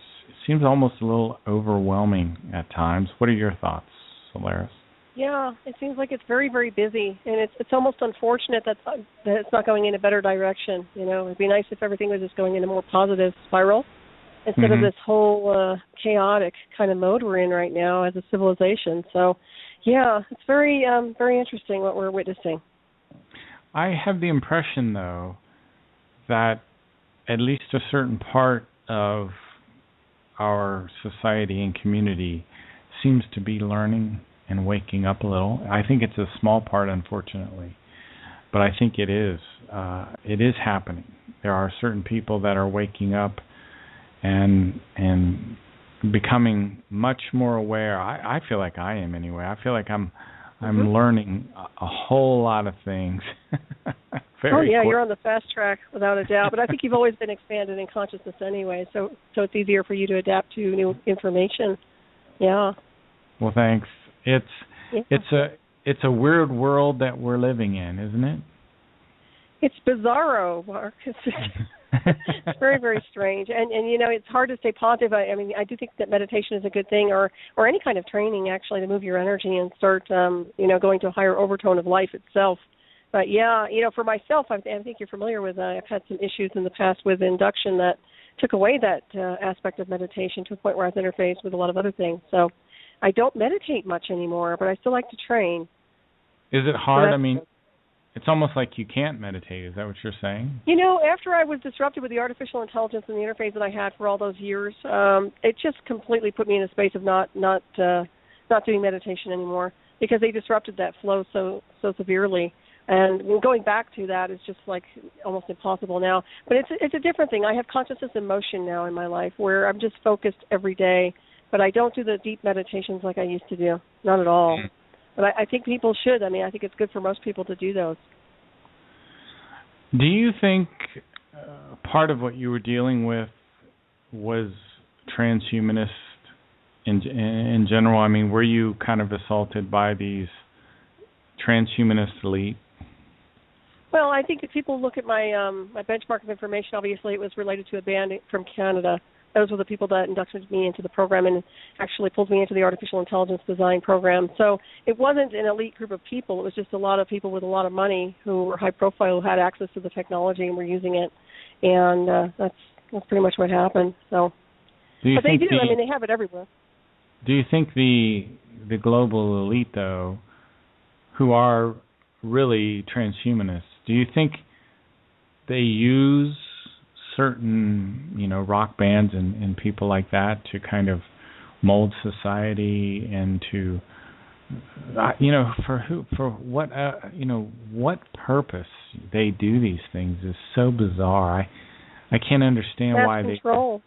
seems almost a little overwhelming at times. What are your thoughts, Solaris? Yeah, it seems like it's very, very busy, and it's almost unfortunate that it's not going in a better direction. It'd be nice if everything was just going in a more positive spiral instead of this whole chaotic kind of mode we're in right now as a civilization. So, yeah, it's very, very interesting what we're witnessing. I have the impression, though, that at least a certain part of our society and community seems to be learning and waking up a little. I think it's a small part, unfortunately, but I think it is. It is happening. There are certain people that are waking up and becoming much more aware. I feel like I am anyway. I feel like I'm learning a whole lot of things. You're on the fast track without a doubt. But I think you've always been expanded in consciousness anyway, so it's easier for you to adapt to new information. Yeah. Well, thanks. It's a weird world that we're living in, isn't it? It's bizarro, Mark. It's very, very strange. And it's hard to stay positive. I mean, I do think that meditation is a good thing, or any kind of training, actually, to move your energy and start, going to a higher overtone of life itself. But, yeah, for myself, I think you're familiar with, I've had some issues in the past with induction that took away that aspect of meditation to a point where I was interfaced with a lot of other things. So I don't meditate much anymore, but I still like to train. Is it hard? I mean, it's almost like you can't meditate. Is that what you're saying? After I was disrupted with the artificial intelligence and the interface that I had for all those years, it just completely put me in a space of not doing meditation anymore, because they disrupted that flow so severely. And going back to that is just like almost impossible now. But it's a different thing. I have consciousness and motion now in my life where I'm just focused every day. But I don't do the deep meditations like I used to do. Not at all. But I think people should. I mean, I think it's good for most people to do those. Do you think part of what you were dealing with was transhumanist in general? I mean, were you kind of assaulted by these transhumanist elite? Well, I think if people look at my my benchmark of information, obviously it was related to a band from Canada. Those were the people that inducted me into the program and actually pulled me into the artificial intelligence design program. So it wasn't an elite group of people. It was just a lot of people with a lot of money who were high profile, who had access to the technology and were using it. And that's pretty much what happened. So, but they do. I mean, they have it everywhere. Do you think the global elite, though, who are really transhumanists, do you think they use certain, rock bands and people like that to kind of mold society and to, for what, what purpose they do these things is so bizarre. I can't understand why they. Mass control.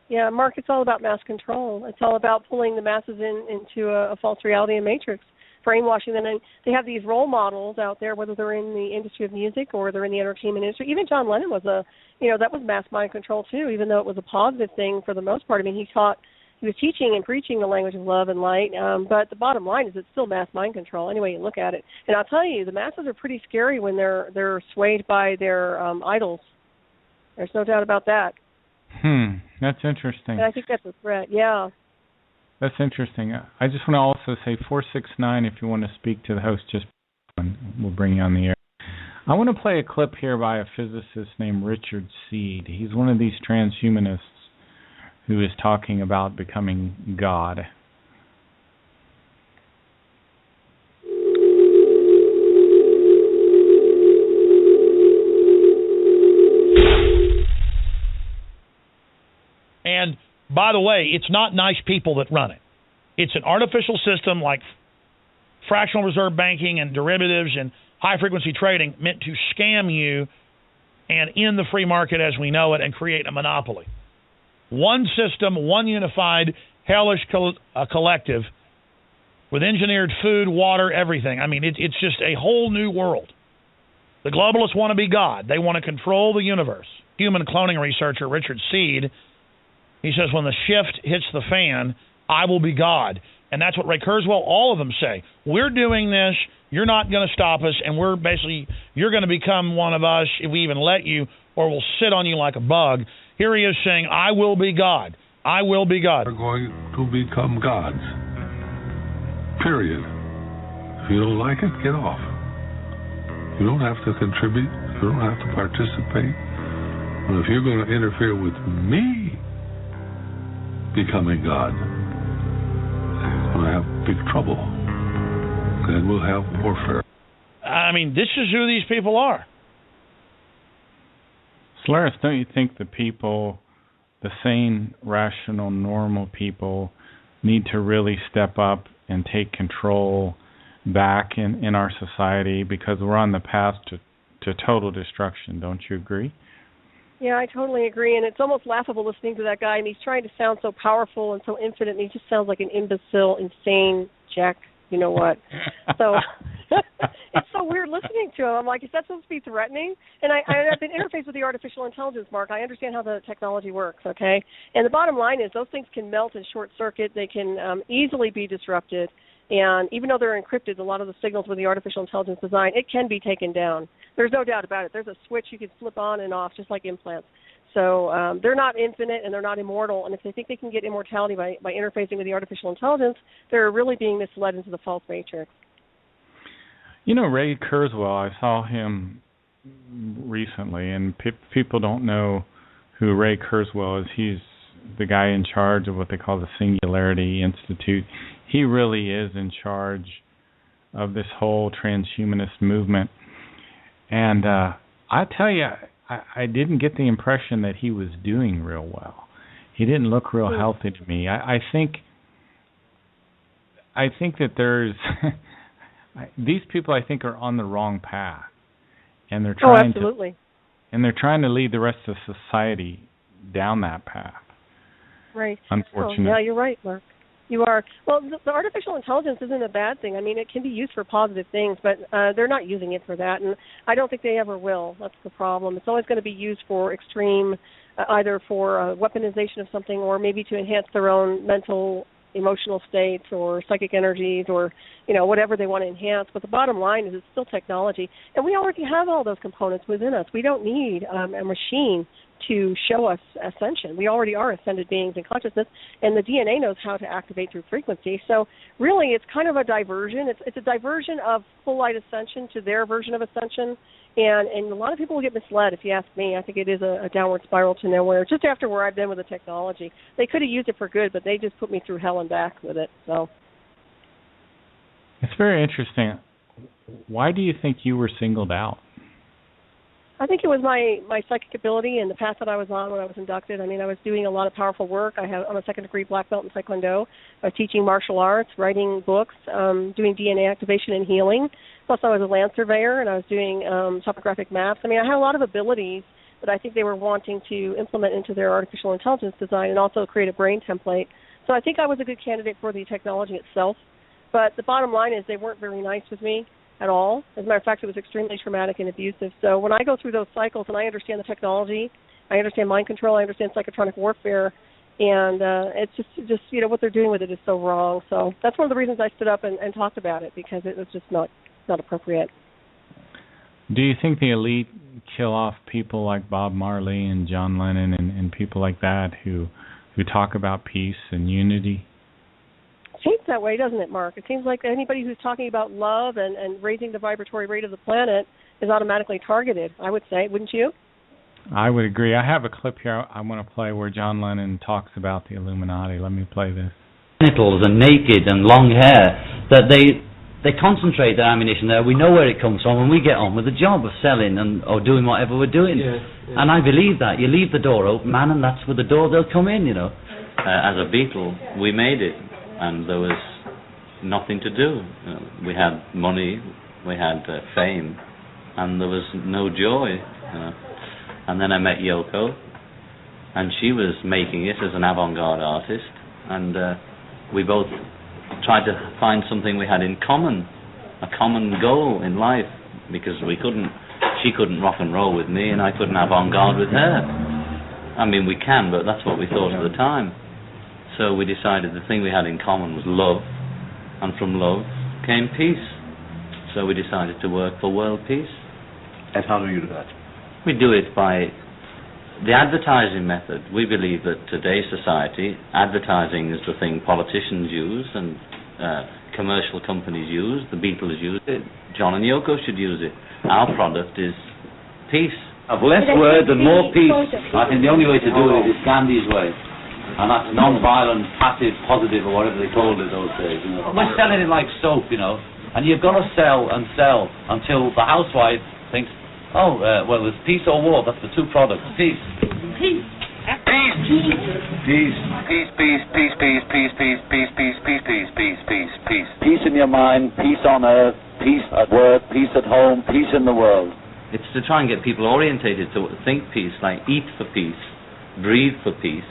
Yeah, Mark, it's all about mass control. It's all about pulling the masses into a false reality and matrix, brainwashing them. And they have these role models out there, whether they're in the industry of music or they're in the entertainment industry. Even John Lennon was that was mass mind control too, even though it was a positive thing for the most part. I mean, he was teaching and preaching the language of love and light, but the bottom line is it's still mass mind control any way you look at it. And I'll tell you, the masses are pretty scary when they're swayed by their idols. There's no doubt about that. That's interesting. And I think that's a threat, yeah. That's interesting. I just want to also say 469, if you want to speak to the host, just we'll bring you on the air. I want to play a clip here by a physicist named Richard Seed. He's one of these transhumanists who is talking about becoming God. And, by the way, it's not nice people that run it. It's an artificial system like fractional reserve banking and derivatives and high-frequency trading meant to scam you and end the free market as we know it and create a monopoly. One system, one unified, hellish collective with engineered food, water, everything. I mean, it's just a whole new world. The globalists want to be God. They want to control the universe. Human cloning researcher Richard Seed, he says, when the shift hits the fan, I will be God. And that's what Ray Kurzweil, all of them say. We're doing this, you're not going to stop us, and you're going to become one of us if we even let you, or we'll sit on you like a bug. Here he is saying, I will be God. I will be God. We're going to become gods. Period. If you don't like it, get off. You don't have to contribute. You don't have to participate. But if you're going to interfere with me becoming God, we'll have big trouble. And we'll have warfare. I mean, this is who these people are. Solaris, don't you think the people, the sane, rational, normal people, need to really step up and take control back in our society, because we're on the path to total destruction? Don't you agree? Yeah, I totally agree, and it's almost laughable listening to that guy, and he's trying to sound so powerful and so infinite, and he just sounds like an imbecile, insane jack, you know what. So it's so weird listening to him. I'm like, is that supposed to be threatening? And I've been interfaced with the artificial intelligence, Mark. I understand how the technology works, okay? And the bottom line is those things can melt and short circuit. They can easily be disrupted. And even though they're encrypted, a lot of the signals with the artificial intelligence design, it can be taken down. There's no doubt about it. There's a switch you can flip on and off, just like implants. So they're not infinite and they're not immortal. And if they think they can get immortality by interfacing with the artificial intelligence, they're really being misled into the false matrix. You know, Ray Kurzweil, I saw him recently, and people don't know who Ray Kurzweil is. He's the guy in charge of what they call the Singularity Institute. He really is in charge of this whole transhumanist movement. And I tell you, I didn't get the impression that he was doing real well. He didn't look real healthy to me. I think that there's these people, I think, are on the wrong path, and they're trying they're trying to lead the rest of society down that path. Right. Unfortunately. Yeah, you're right, Mark. You are. Well, the artificial intelligence isn't a bad thing. I mean, it can be used for positive things, but they're not using it for that, and I don't think they ever will. That's the problem. It's always going to be used for extreme, either for weaponization of something or maybe to enhance their own mental, emotional states or psychic energies or, whatever they want to enhance. But the bottom line is it's still technology, and we already have all those components within us. We don't need a machine to show us ascension. We already are ascended beings in consciousness, and the DNA knows how to activate through frequency. So really it's kind of a diversion. It's a diversion of full light ascension to their version of ascension, and a lot of people will get misled, if you ask me. I think it is a downward spiral to nowhere, just after where I've been with the technology. They could have used it for good, but they just put me through hell and back with it. So it's very interesting. Why do you think you were singled out? I think it was my psychic ability and the path that I was on when I was inducted. I mean, I was doing a lot of powerful work. I'm a second-degree black belt in Taekwondo. I was teaching martial arts, writing books, doing DNA activation and healing. Plus, I was a land surveyor, and I was doing topographic maps. I mean, I had a lot of abilities that I think they were wanting to implement into their artificial intelligence design and also create a brain template. So I think I was a good candidate for the technology itself. But the bottom line is they weren't very nice with me at all. As a matter of fact, it was extremely traumatic and abusive. So when I go through those cycles and I understand the technology, I understand mind control, I understand psychotronic warfare, and it's just what they're doing with it is so wrong. So that's one of the reasons I stood up and talked about it, because it was just not appropriate. Do you think the elite kill off people like Bob Marley and John Lennon and people like that who talk about peace and unity? It seems that way, doesn't it, Mark? It seems like anybody who's talking about love and raising the vibratory rate of the planet is automatically targeted, I would say. Wouldn't you? I would agree. I have a clip here I want to play where John Lennon talks about the Illuminati. Let me play this. Genitals and naked and long hair, that they concentrate their ammunition there. We know where it comes from, and we get on with the job of selling or doing whatever we're doing. Yeah. And I believe that. You leave the door open, man, and that's where the door they'll come in, As a Beatle, we made it, and there was nothing to do. We had money, we had fame, and there was no joy. And then I met Yoko, and she was making it as an avant-garde artist, and we both tried to find something we had in common, a common goal in life, because she couldn't rock and roll with me, and I couldn't avant-garde with her. I mean, we can, but that's what we thought at the time. So we decided the thing we had in common was love, and from love came peace. So we decided to work for world peace. And how do you do that? We do it by the advertising method. We believe that today's society, advertising is the thing politicians use and commercial companies use, the Beatles use it, John and Yoko should use it. Our product is peace. Of less words and more peace. I think the only way to do it is Gandhi's way. And that's non-violent, passive, positive, or whatever they called it those days. We're selling it like soap, and you've got to sell and sell until the housewife thinks, well, there's peace or war. That's the two products. Peace. Peace. Peace. Peace. Peace. Peace. Peace. Peace. Peace. Peace. Peace. Peace. Peace. Peace. Peace. Peace. Peace. Peace in your mind. Peace on earth. Peace at work. Peace at home. Peace in the world. It's to try and get people orientated to think peace, like eat for peace, breathe for peace,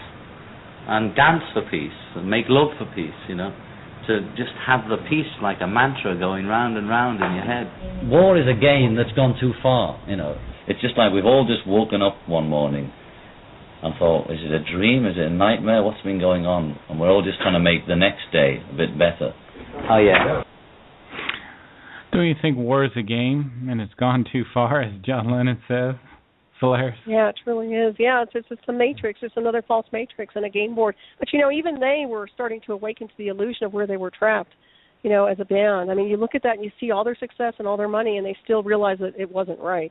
and dance for peace, and make love for peace. To just have the peace like a mantra going round and round in your head. War is a game that's gone too far, It's just like we've all just woken up one morning and thought, is it a dream? Is it a nightmare? What's been going on? And we're all just trying to make the next day a bit better. Oh, yeah. Don't you think war is a game and it's gone too far, as John Lennon says? Solaris? Yeah, it really is. Yeah, it's just a matrix. It's another false matrix and a game board. But, even they were starting to awaken to the illusion of where they were trapped, as a band. I mean, you look at that and you see all their success and all their money, and they still realize that it wasn't right.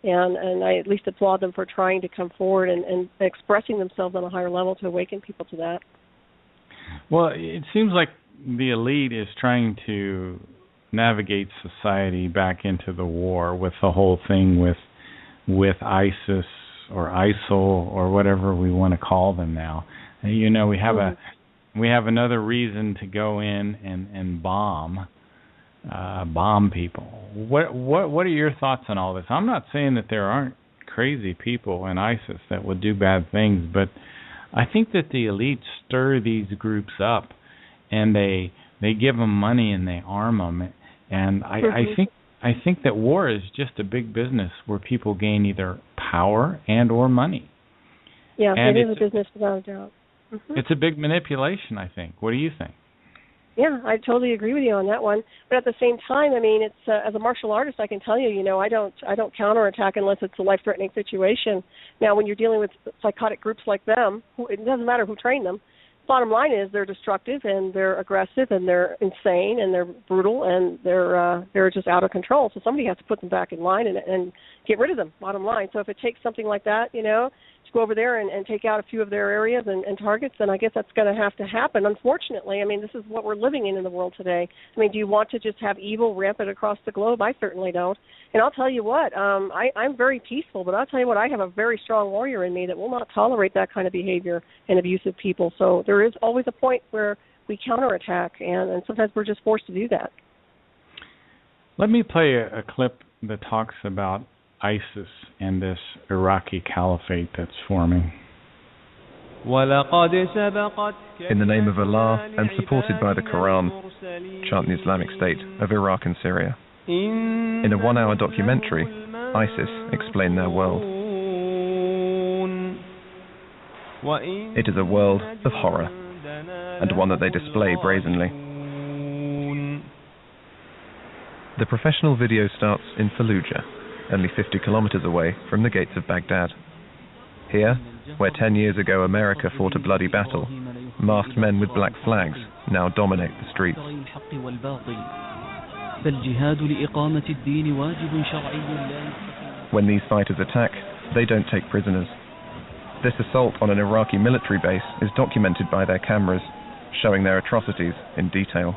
And I at least applaud them for trying to come forward and expressing themselves on a higher level to awaken people to that. Well, it seems like the elite is trying to navigate society back into the war with the whole thing with ISIS or ISIL or whatever we want to call them now. We have another reason to go in and bomb people. What are your thoughts on all this? I'm not saying that there aren't crazy people in ISIS that would do bad things, but I think that the elites stir these groups up and they give them money and they arm them. And I think that war is just a big business where people gain either power and or money. Yeah, and it is a business without a doubt. It's a big manipulation, I think. What do you think? Yeah, I totally agree with you on that one. But at the same time, I mean, it's as a martial artist, I can tell you, I don't counterattack unless it's a life-threatening situation. Now, when you're dealing with psychotic groups like them, it doesn't matter who trained them. Bottom line is they're destructive and they're aggressive and they're insane and they're brutal and they're just out of control. So somebody has to put them back in line and get rid of them. Bottom line. So if it takes something like that, to go over there and take out a few of their areas and targets, then I guess that's going to have to happen. Unfortunately, I mean, this is what we're living in the world today. I mean, do you want to just have evil rampant across the globe? I certainly don't. And I'll tell you what, I'm very peaceful, but I'll tell you what, I have a very strong warrior in me that will not tolerate that kind of behavior and abusive people. So there is always a point where we counterattack, and sometimes we're just forced to do that. Let me play a clip that talks about ISIS and this Iraqi caliphate that's forming. In the name of Allah and supported by the Quran, chant the Islamic State of Iraq and Syria. In a 1-hour documentary, ISIS explain their world. It is a world of horror, and one that they display brazenly. The professional video starts in Fallujah, only 50 kilometers away from the gates of Baghdad. Here, where 10 years ago America fought a bloody battle, masked men with black flags now dominate the streets. When these fighters attack, they don't take prisoners. This assault on an Iraqi military base is documented by their cameras, showing their atrocities in detail.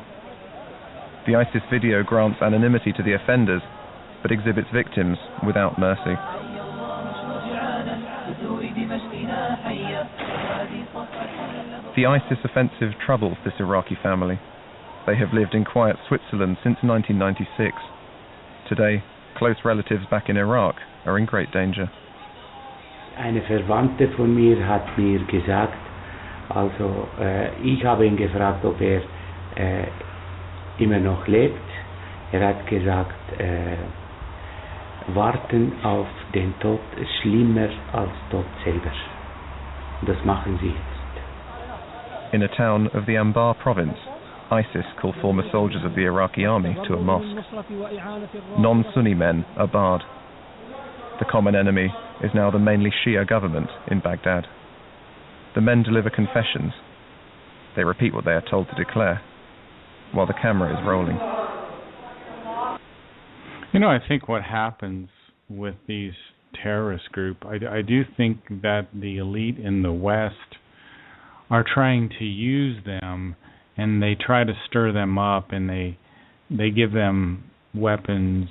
The ISIS video grants anonymity to the offenders, but exhibits victims without mercy. The ISIS offensive troubles this Iraqi family. They have lived in quiet Switzerland since 1996. Today, close relatives back in Iraq are in great danger. Eine Verwandte von mir hat mir gesagt, ich habe ihn gefragt, ob immer noch lebt. Hat gesagt, warten auf den Tod ist schlimmer als Tod selber. Das machen sie jetzt. In a town of the Anbar province, ISIS call former soldiers of the Iraqi army to a mosque. Non-Sunni men are barred. The common enemy is now the mainly Shia government in Baghdad. The men deliver confessions. They repeat what they are told to declare, while the camera is rolling. I think what happens with these terrorist groups, I do think that the elite in the West are trying to use them, and they try to stir them up, and they give them weapons,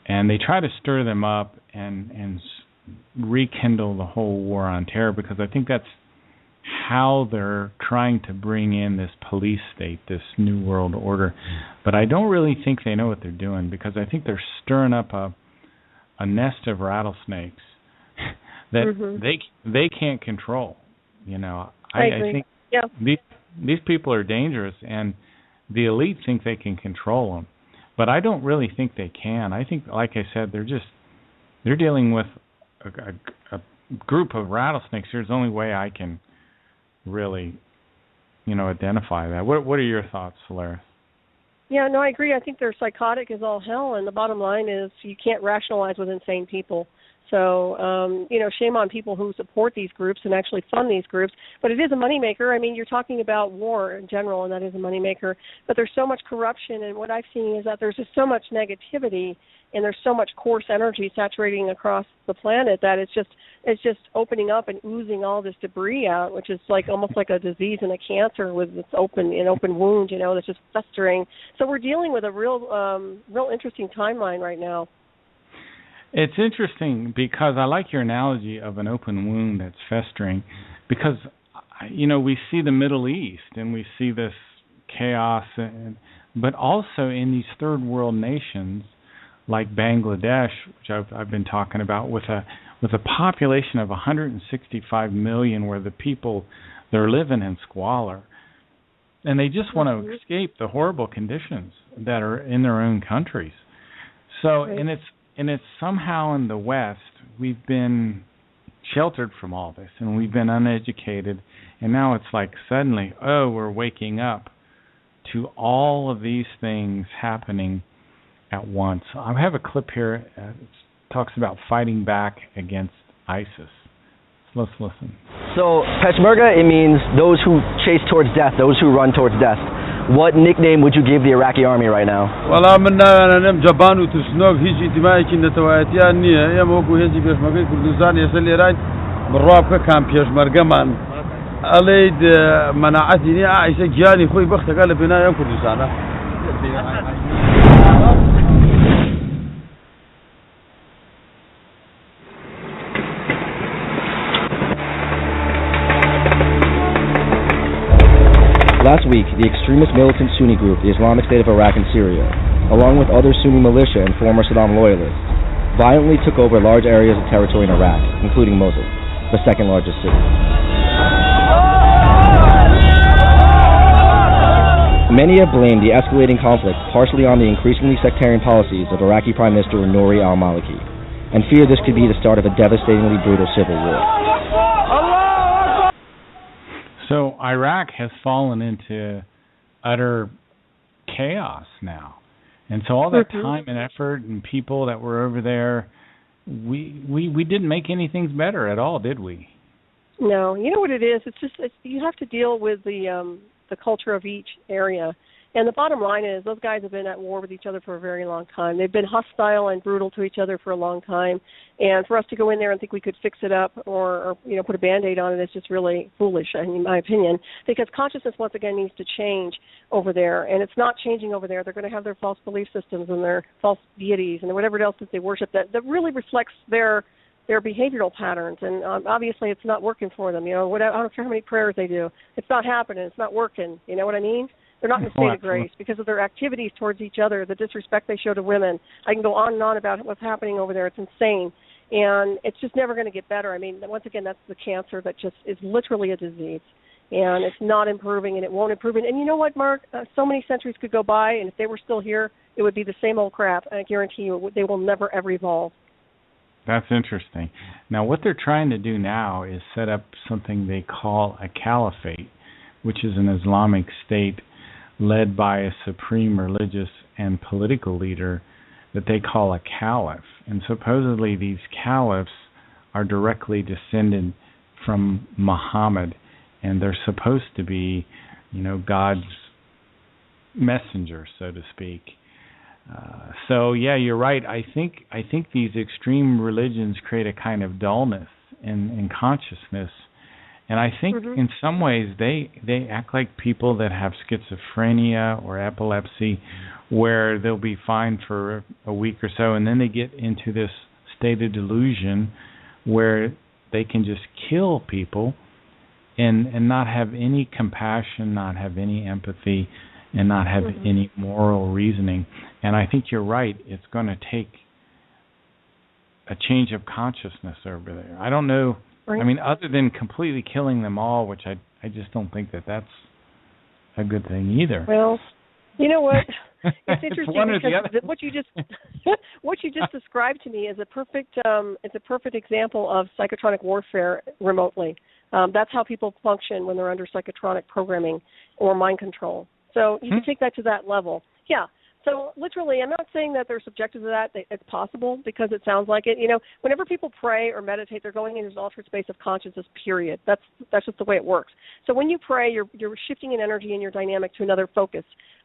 and they try to stir them up and rekindle the whole war on terror, because I think that's how they're trying to bring in this police state, this new world order. But I don't really think they know what they're doing, because I think they're stirring up a nest of rattlesnakes that they can't control. I agree. think these people are dangerous, and the elite think they can control them, but I don't really think they can. I think, like I said, they're dealing with a group of rattlesnakes. There's the only way I can really, identify that. What are your thoughts, Solaris? Yeah, no, I agree. I think they're psychotic as all hell, and the bottom line is you can't rationalize with insane people. So, shame on people who support these groups and actually fund these groups. But it is a moneymaker. I mean, you're talking about war in general, and that is a moneymaker. But there's so much corruption, and what I've seen is that there's just so much negativity, and there's so much coarse energy saturating across the planet that it's just opening up and oozing all this debris out, which is almost like a disease and a cancer with its open wound, that's just festering. So we're dealing with a real interesting timeline right now. It's interesting because I like your analogy of an open wound that's festering, because we see the Middle East and we see this chaos, but also in these third world nations like Bangladesh, which I've been talking about, with a population of 165 million, where the people, they're living in squalor. And they just want to escape the horrible conditions that are in their own countries. So, and it's somehow in the West, we've been sheltered from all this, and we've been uneducated, and now it's like suddenly, we're waking up to all of these things happening at once. I have a clip here that talks about fighting back against ISIS. Let's listen. So, Peshmerga, it means those who chase towards death, those who run towards death. What nickname would you give the Iraqi army right now? والله أنا جبان وتسنوك هيجي انتمائي كنا تواتيا نية يا موكو هيجي بيشمرقين كردستان يسلي راي بالرابك كان بيشمرقا من أليد مناعتني عايشة جاني خوي بختك قال بنايا كردستان. Last week, the extremist militant Sunni group, the Islamic State of Iraq and Syria, along with other Sunni militia and former Saddam loyalists, violently took over large areas of territory in Iraq, including Mosul, the second largest city. Many have blamed the escalating conflict partially on the increasingly sectarian policies of Iraqi Prime Minister Nouri al-Maliki, and fear this could be the start of a devastatingly brutal civil war. So Iraq has fallen into utter chaos now. And so all that time and effort and people that were over there, we didn't make anything better at all, did we? No. You know what it is? You have to deal with the culture of each area. And the bottom line is those guys have been at war with each other for a very long time. They've been hostile and brutal to each other for a long time. And for us to go in there and think we could fix it up or put a Band-Aid on it is just really foolish, in my opinion, because consciousness, once again, needs to change over there. And it's not changing over there. They're going to have their false belief systems and their false deities and whatever else that they worship that really reflects their behavioral patterns. And obviously it's not working for them. I don't care how many prayers they do. It's not happening. It's not working. You know what I mean? They're not in a state of grace because of their activities towards each other, the disrespect they show to women. I can go on and on about what's happening over there. It's insane. And it's just never going to get better. I mean, once again, that's the cancer that just is literally a disease. And it's not improving, and it won't improve. And you know what, Mark? So many centuries could go by, and if they were still here, it would be the same old crap. I guarantee you they will never, ever evolve. That's interesting. Now, what they're trying to do now is set up something they call a caliphate, which is an Islamic state led by a supreme religious and political leader that they call a caliph. And supposedly these caliphs are directly descended from Muhammad, and they're supposed to be, God's messenger, so to speak. So yeah, you're right. I think these extreme religions create a kind of dullness in consciousness. And I think in some ways they act like people that have schizophrenia or epilepsy, where they'll be fine for a week or so, and then they get into this state of delusion where they can just kill people and not have any compassion, not have any empathy, and not have any moral reasoning. And I think you're right. It's going to take a change of consciousness over there. I don't know. I mean, other than completely killing them all, which I just don't think that's a good thing either. Well, you know what? It's interesting because what you just described to me is a perfect example of psychotronic warfare remotely. That's how people function when they're under psychotronic programming or mind control. So you can take that to that level. Yeah. So literally, I'm not saying that they're subjected to that. It's possible because it sounds like it. Whenever people pray or meditate, they're going into an altered space of consciousness, period. That's just the way it works. So when you pray, you're shifting an energy in your dynamic to another focus.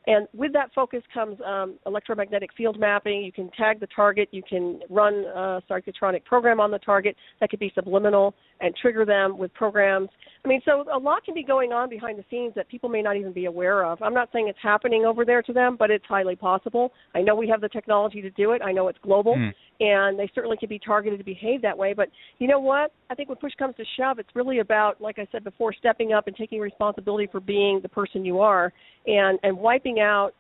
And with that focus comes electromagnetic field mapping. You can tag the target. You can run a psychotronic program on the target that could be subliminal and trigger them with programs. I mean, so a lot can be going on behind the scenes that people may not even be aware of. I'm not saying it's happening over there to them, but it's highly possible. I know we have the technology to do it. I know it's global, and they certainly can be targeted to behave that way. But you know what? I think when push comes to shove, it's really about, like I said before, stepping up and taking responsibility for being the person you are and wiping out,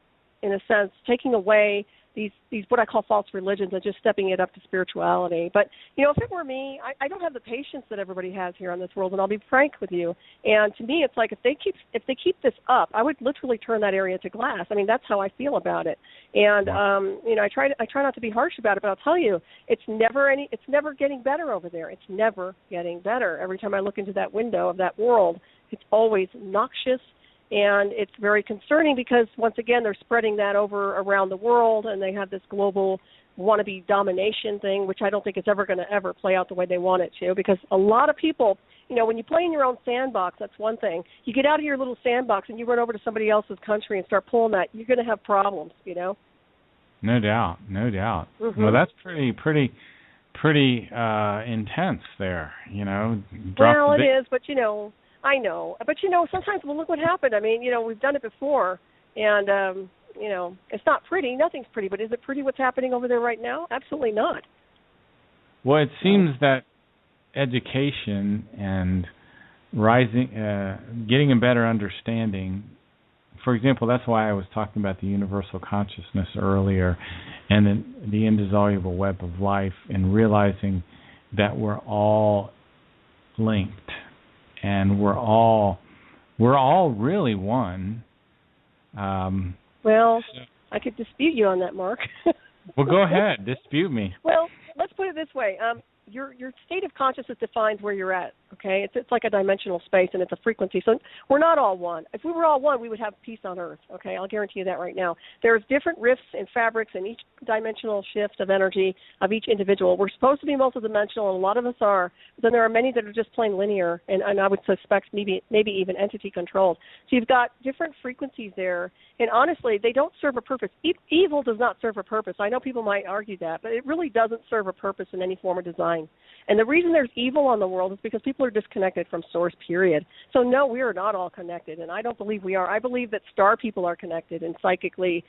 in a sense, taking away these what I call false religions and just stepping it up to spirituality. But if it were me, I don't have the patience that everybody has here on this world, and I'll be frank with you. And to me, it's like if they keep this up, I would literally turn that area to glass. I mean, that's how I feel about it. And I try not to be harsh about it, but I'll tell you, it's never getting better over there. It's never getting better. Every time I look into that window of that world, it's always noxious. And it's very concerning because, once again, they're spreading that over around the world, and they have this global wannabe domination thing, which I don't think is ever going to ever play out the way they want it to, because a lot of people, when you play in your own sandbox, that's one thing. You get out of your little sandbox and you run over to somebody else's country and start pulling that, you're going to have problems, No doubt, no doubt. Mm-hmm. Well, that's pretty intense there, Well, it is, but I know. But, sometimes, look what happened. I mean, we've done it before, and, it's not pretty. Nothing's pretty, but is it pretty what's happening over there right now? Absolutely not. Well, it seems that education and getting a better understanding, for example, that's why I was talking about the universal consciousness earlier and the indissoluble web of life, and realizing that we're all linked. And we're all really one. Well, I could dispute you on that, Mark. Well, go ahead, dispute me. Well, let's put it this way. Your state of consciousness defines where you're at, okay? It's like a dimensional space, and it's a frequency. So we're not all one. If we were all one, we would have peace on Earth, okay? I'll guarantee you that right now. There's different rifts and fabrics in each dimensional shift of energy of each individual. We're supposed to be multidimensional, and a lot of us are. But then there are many that are just plain linear, and I would suspect maybe even entity-controlled. So you've got different frequencies there, and honestly, they don't serve a purpose. Evil does not serve a purpose. I know people might argue that, but it really doesn't serve a purpose in any form or design. And the reason there's evil on the world is because people are disconnected from source, period. So no, we are not all connected, and I don't believe we are. I believe that star people are connected and psychically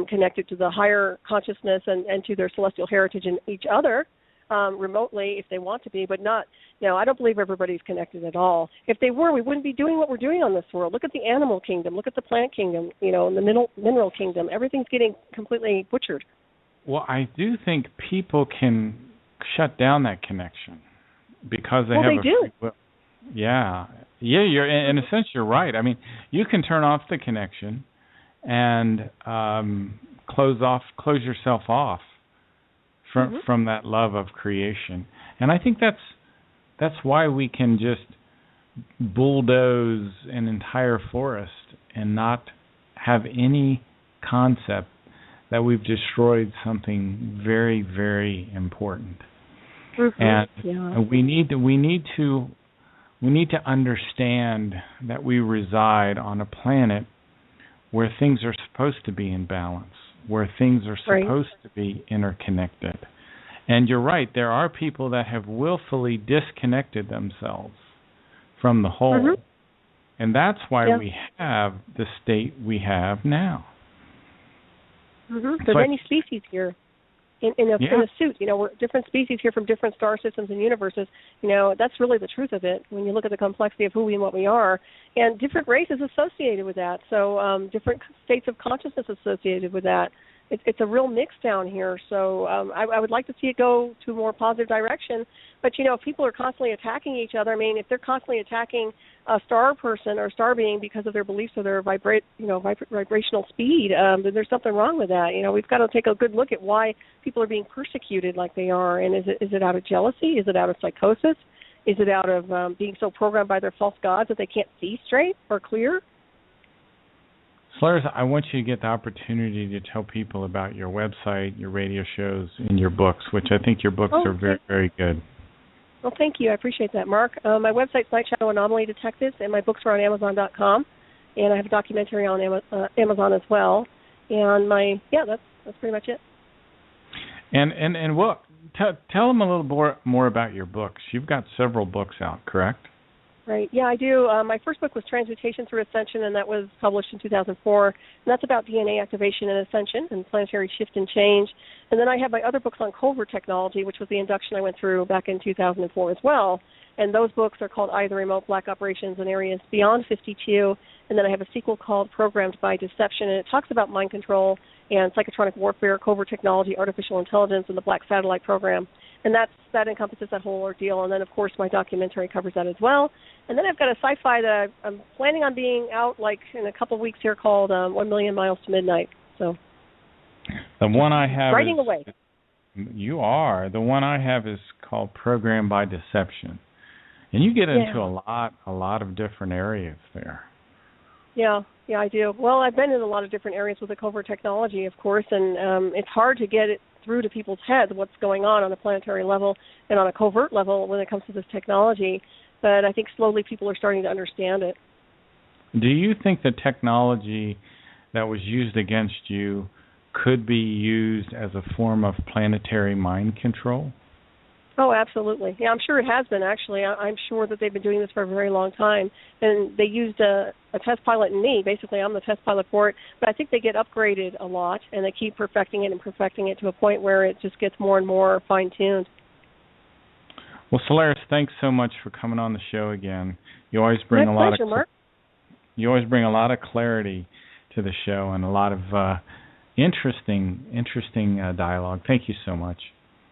connected to the higher consciousness and to their celestial heritage and each other remotely if they want to be, but not. No, I don't believe everybody's connected at all. If they were, we wouldn't be doing what we're doing on this world. Look at the animal kingdom. Look at the plant kingdom, and the mineral kingdom. Everything's getting completely butchered. Well, I do think people can shut down that connection because they have they do. free will. Yeah, you're in a sense you're right. I mean, you can turn off the connection and close yourself off from that love of creation. And I think that's why we can just bulldoze an entire forest and not have any concept that we've destroyed something very, very important. And we need to understand that we reside on a planet where things are supposed to be in balance, where things are supposed to be interconnected. And you're right, there are people that have willfully disconnected themselves from the whole. And that's why we have the state we have now. There's many species here in a suit. We're different species here from different star systems and universes. That's really the truth of it when you look at the complexity of who we and what we are. And different races associated with that. So different states of consciousness associated with that. It's a real mix down here. So I would like to see it go to a more positive direction. But, if people are constantly attacking each other, I mean, if they're constantly attacking a star person or star being because of their beliefs or their vibrational speed, then there's something wrong with that. We've got to take a good look at why people are being persecuted like they are. And is it out of jealousy? Is it out of psychosis? Is it out of being so programmed by their false gods that they can't see straight or clear? Solaris, I want you to get the opportunity to tell people about your website, your radio shows, and your books, which I think your books are very, very good. Well, thank you. I appreciate that, Mark. My website's Night Shadow Anomaly Detectives, and my books are on Amazon.com, and I have a documentary on Amazon as well. And that's pretty much it. And what? Tell them a little more about your books. You've got several books out, correct? Right. Yeah, I do. My first book was Transmutation Through Ascension, and that was published in 2004. And that's about DNA activation and ascension and planetary shift and change. And then I have my other books on covert technology, which was the induction I went through back in 2004 as well. And those books are called Eye of the Remote, Black Operations in Areas Beyond 52. And then I have a sequel called Programmed by Deception, and it talks about mind control and psychotronic warfare, covert technology, artificial intelligence, and the Black Satellite Program. And that encompasses that whole ordeal. And then, of course, my documentary covers that as well. And then I've got a sci-fi that I'm planning on being out like in a couple of weeks here called 1 Million Miles to Midnight. So the one I have writing away. You are. The one I have is called Program by Deception. And you get into a lot of different areas there. Yeah, I do. Well, I've been in a lot of different areas with the covert technology, of course, and it's hard to get it through to people's heads what's going on a planetary level and on a covert level when it comes to this technology. But I think slowly people are starting to understand it. Do you think the technology that was used against you could be used as a form of planetary mind control? Oh, absolutely. Yeah, I'm sure it has been, actually. I'm sure that they've been doing this for a very long time. And they used a test pilot in me. Basically, I'm the test pilot for it. But I think they get upgraded a lot, and they keep perfecting it to a point where it just gets more and more fine-tuned. Well, Solaris, thanks so much for coming on the show again. You always bring Mark. You always bring a lot of clarity to the show and a lot of interesting dialogue. Thank you so much.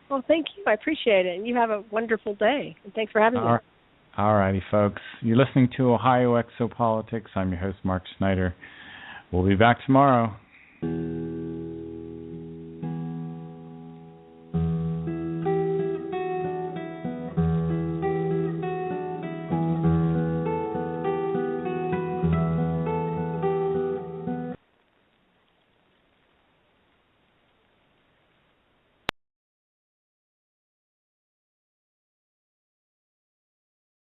Well, thank you. I appreciate it. And you have a wonderful day. And thanks for having me. All righty, folks. You're listening to Ohio Exopolitics. I'm your host, Mark Snyder. We'll be back tomorrow.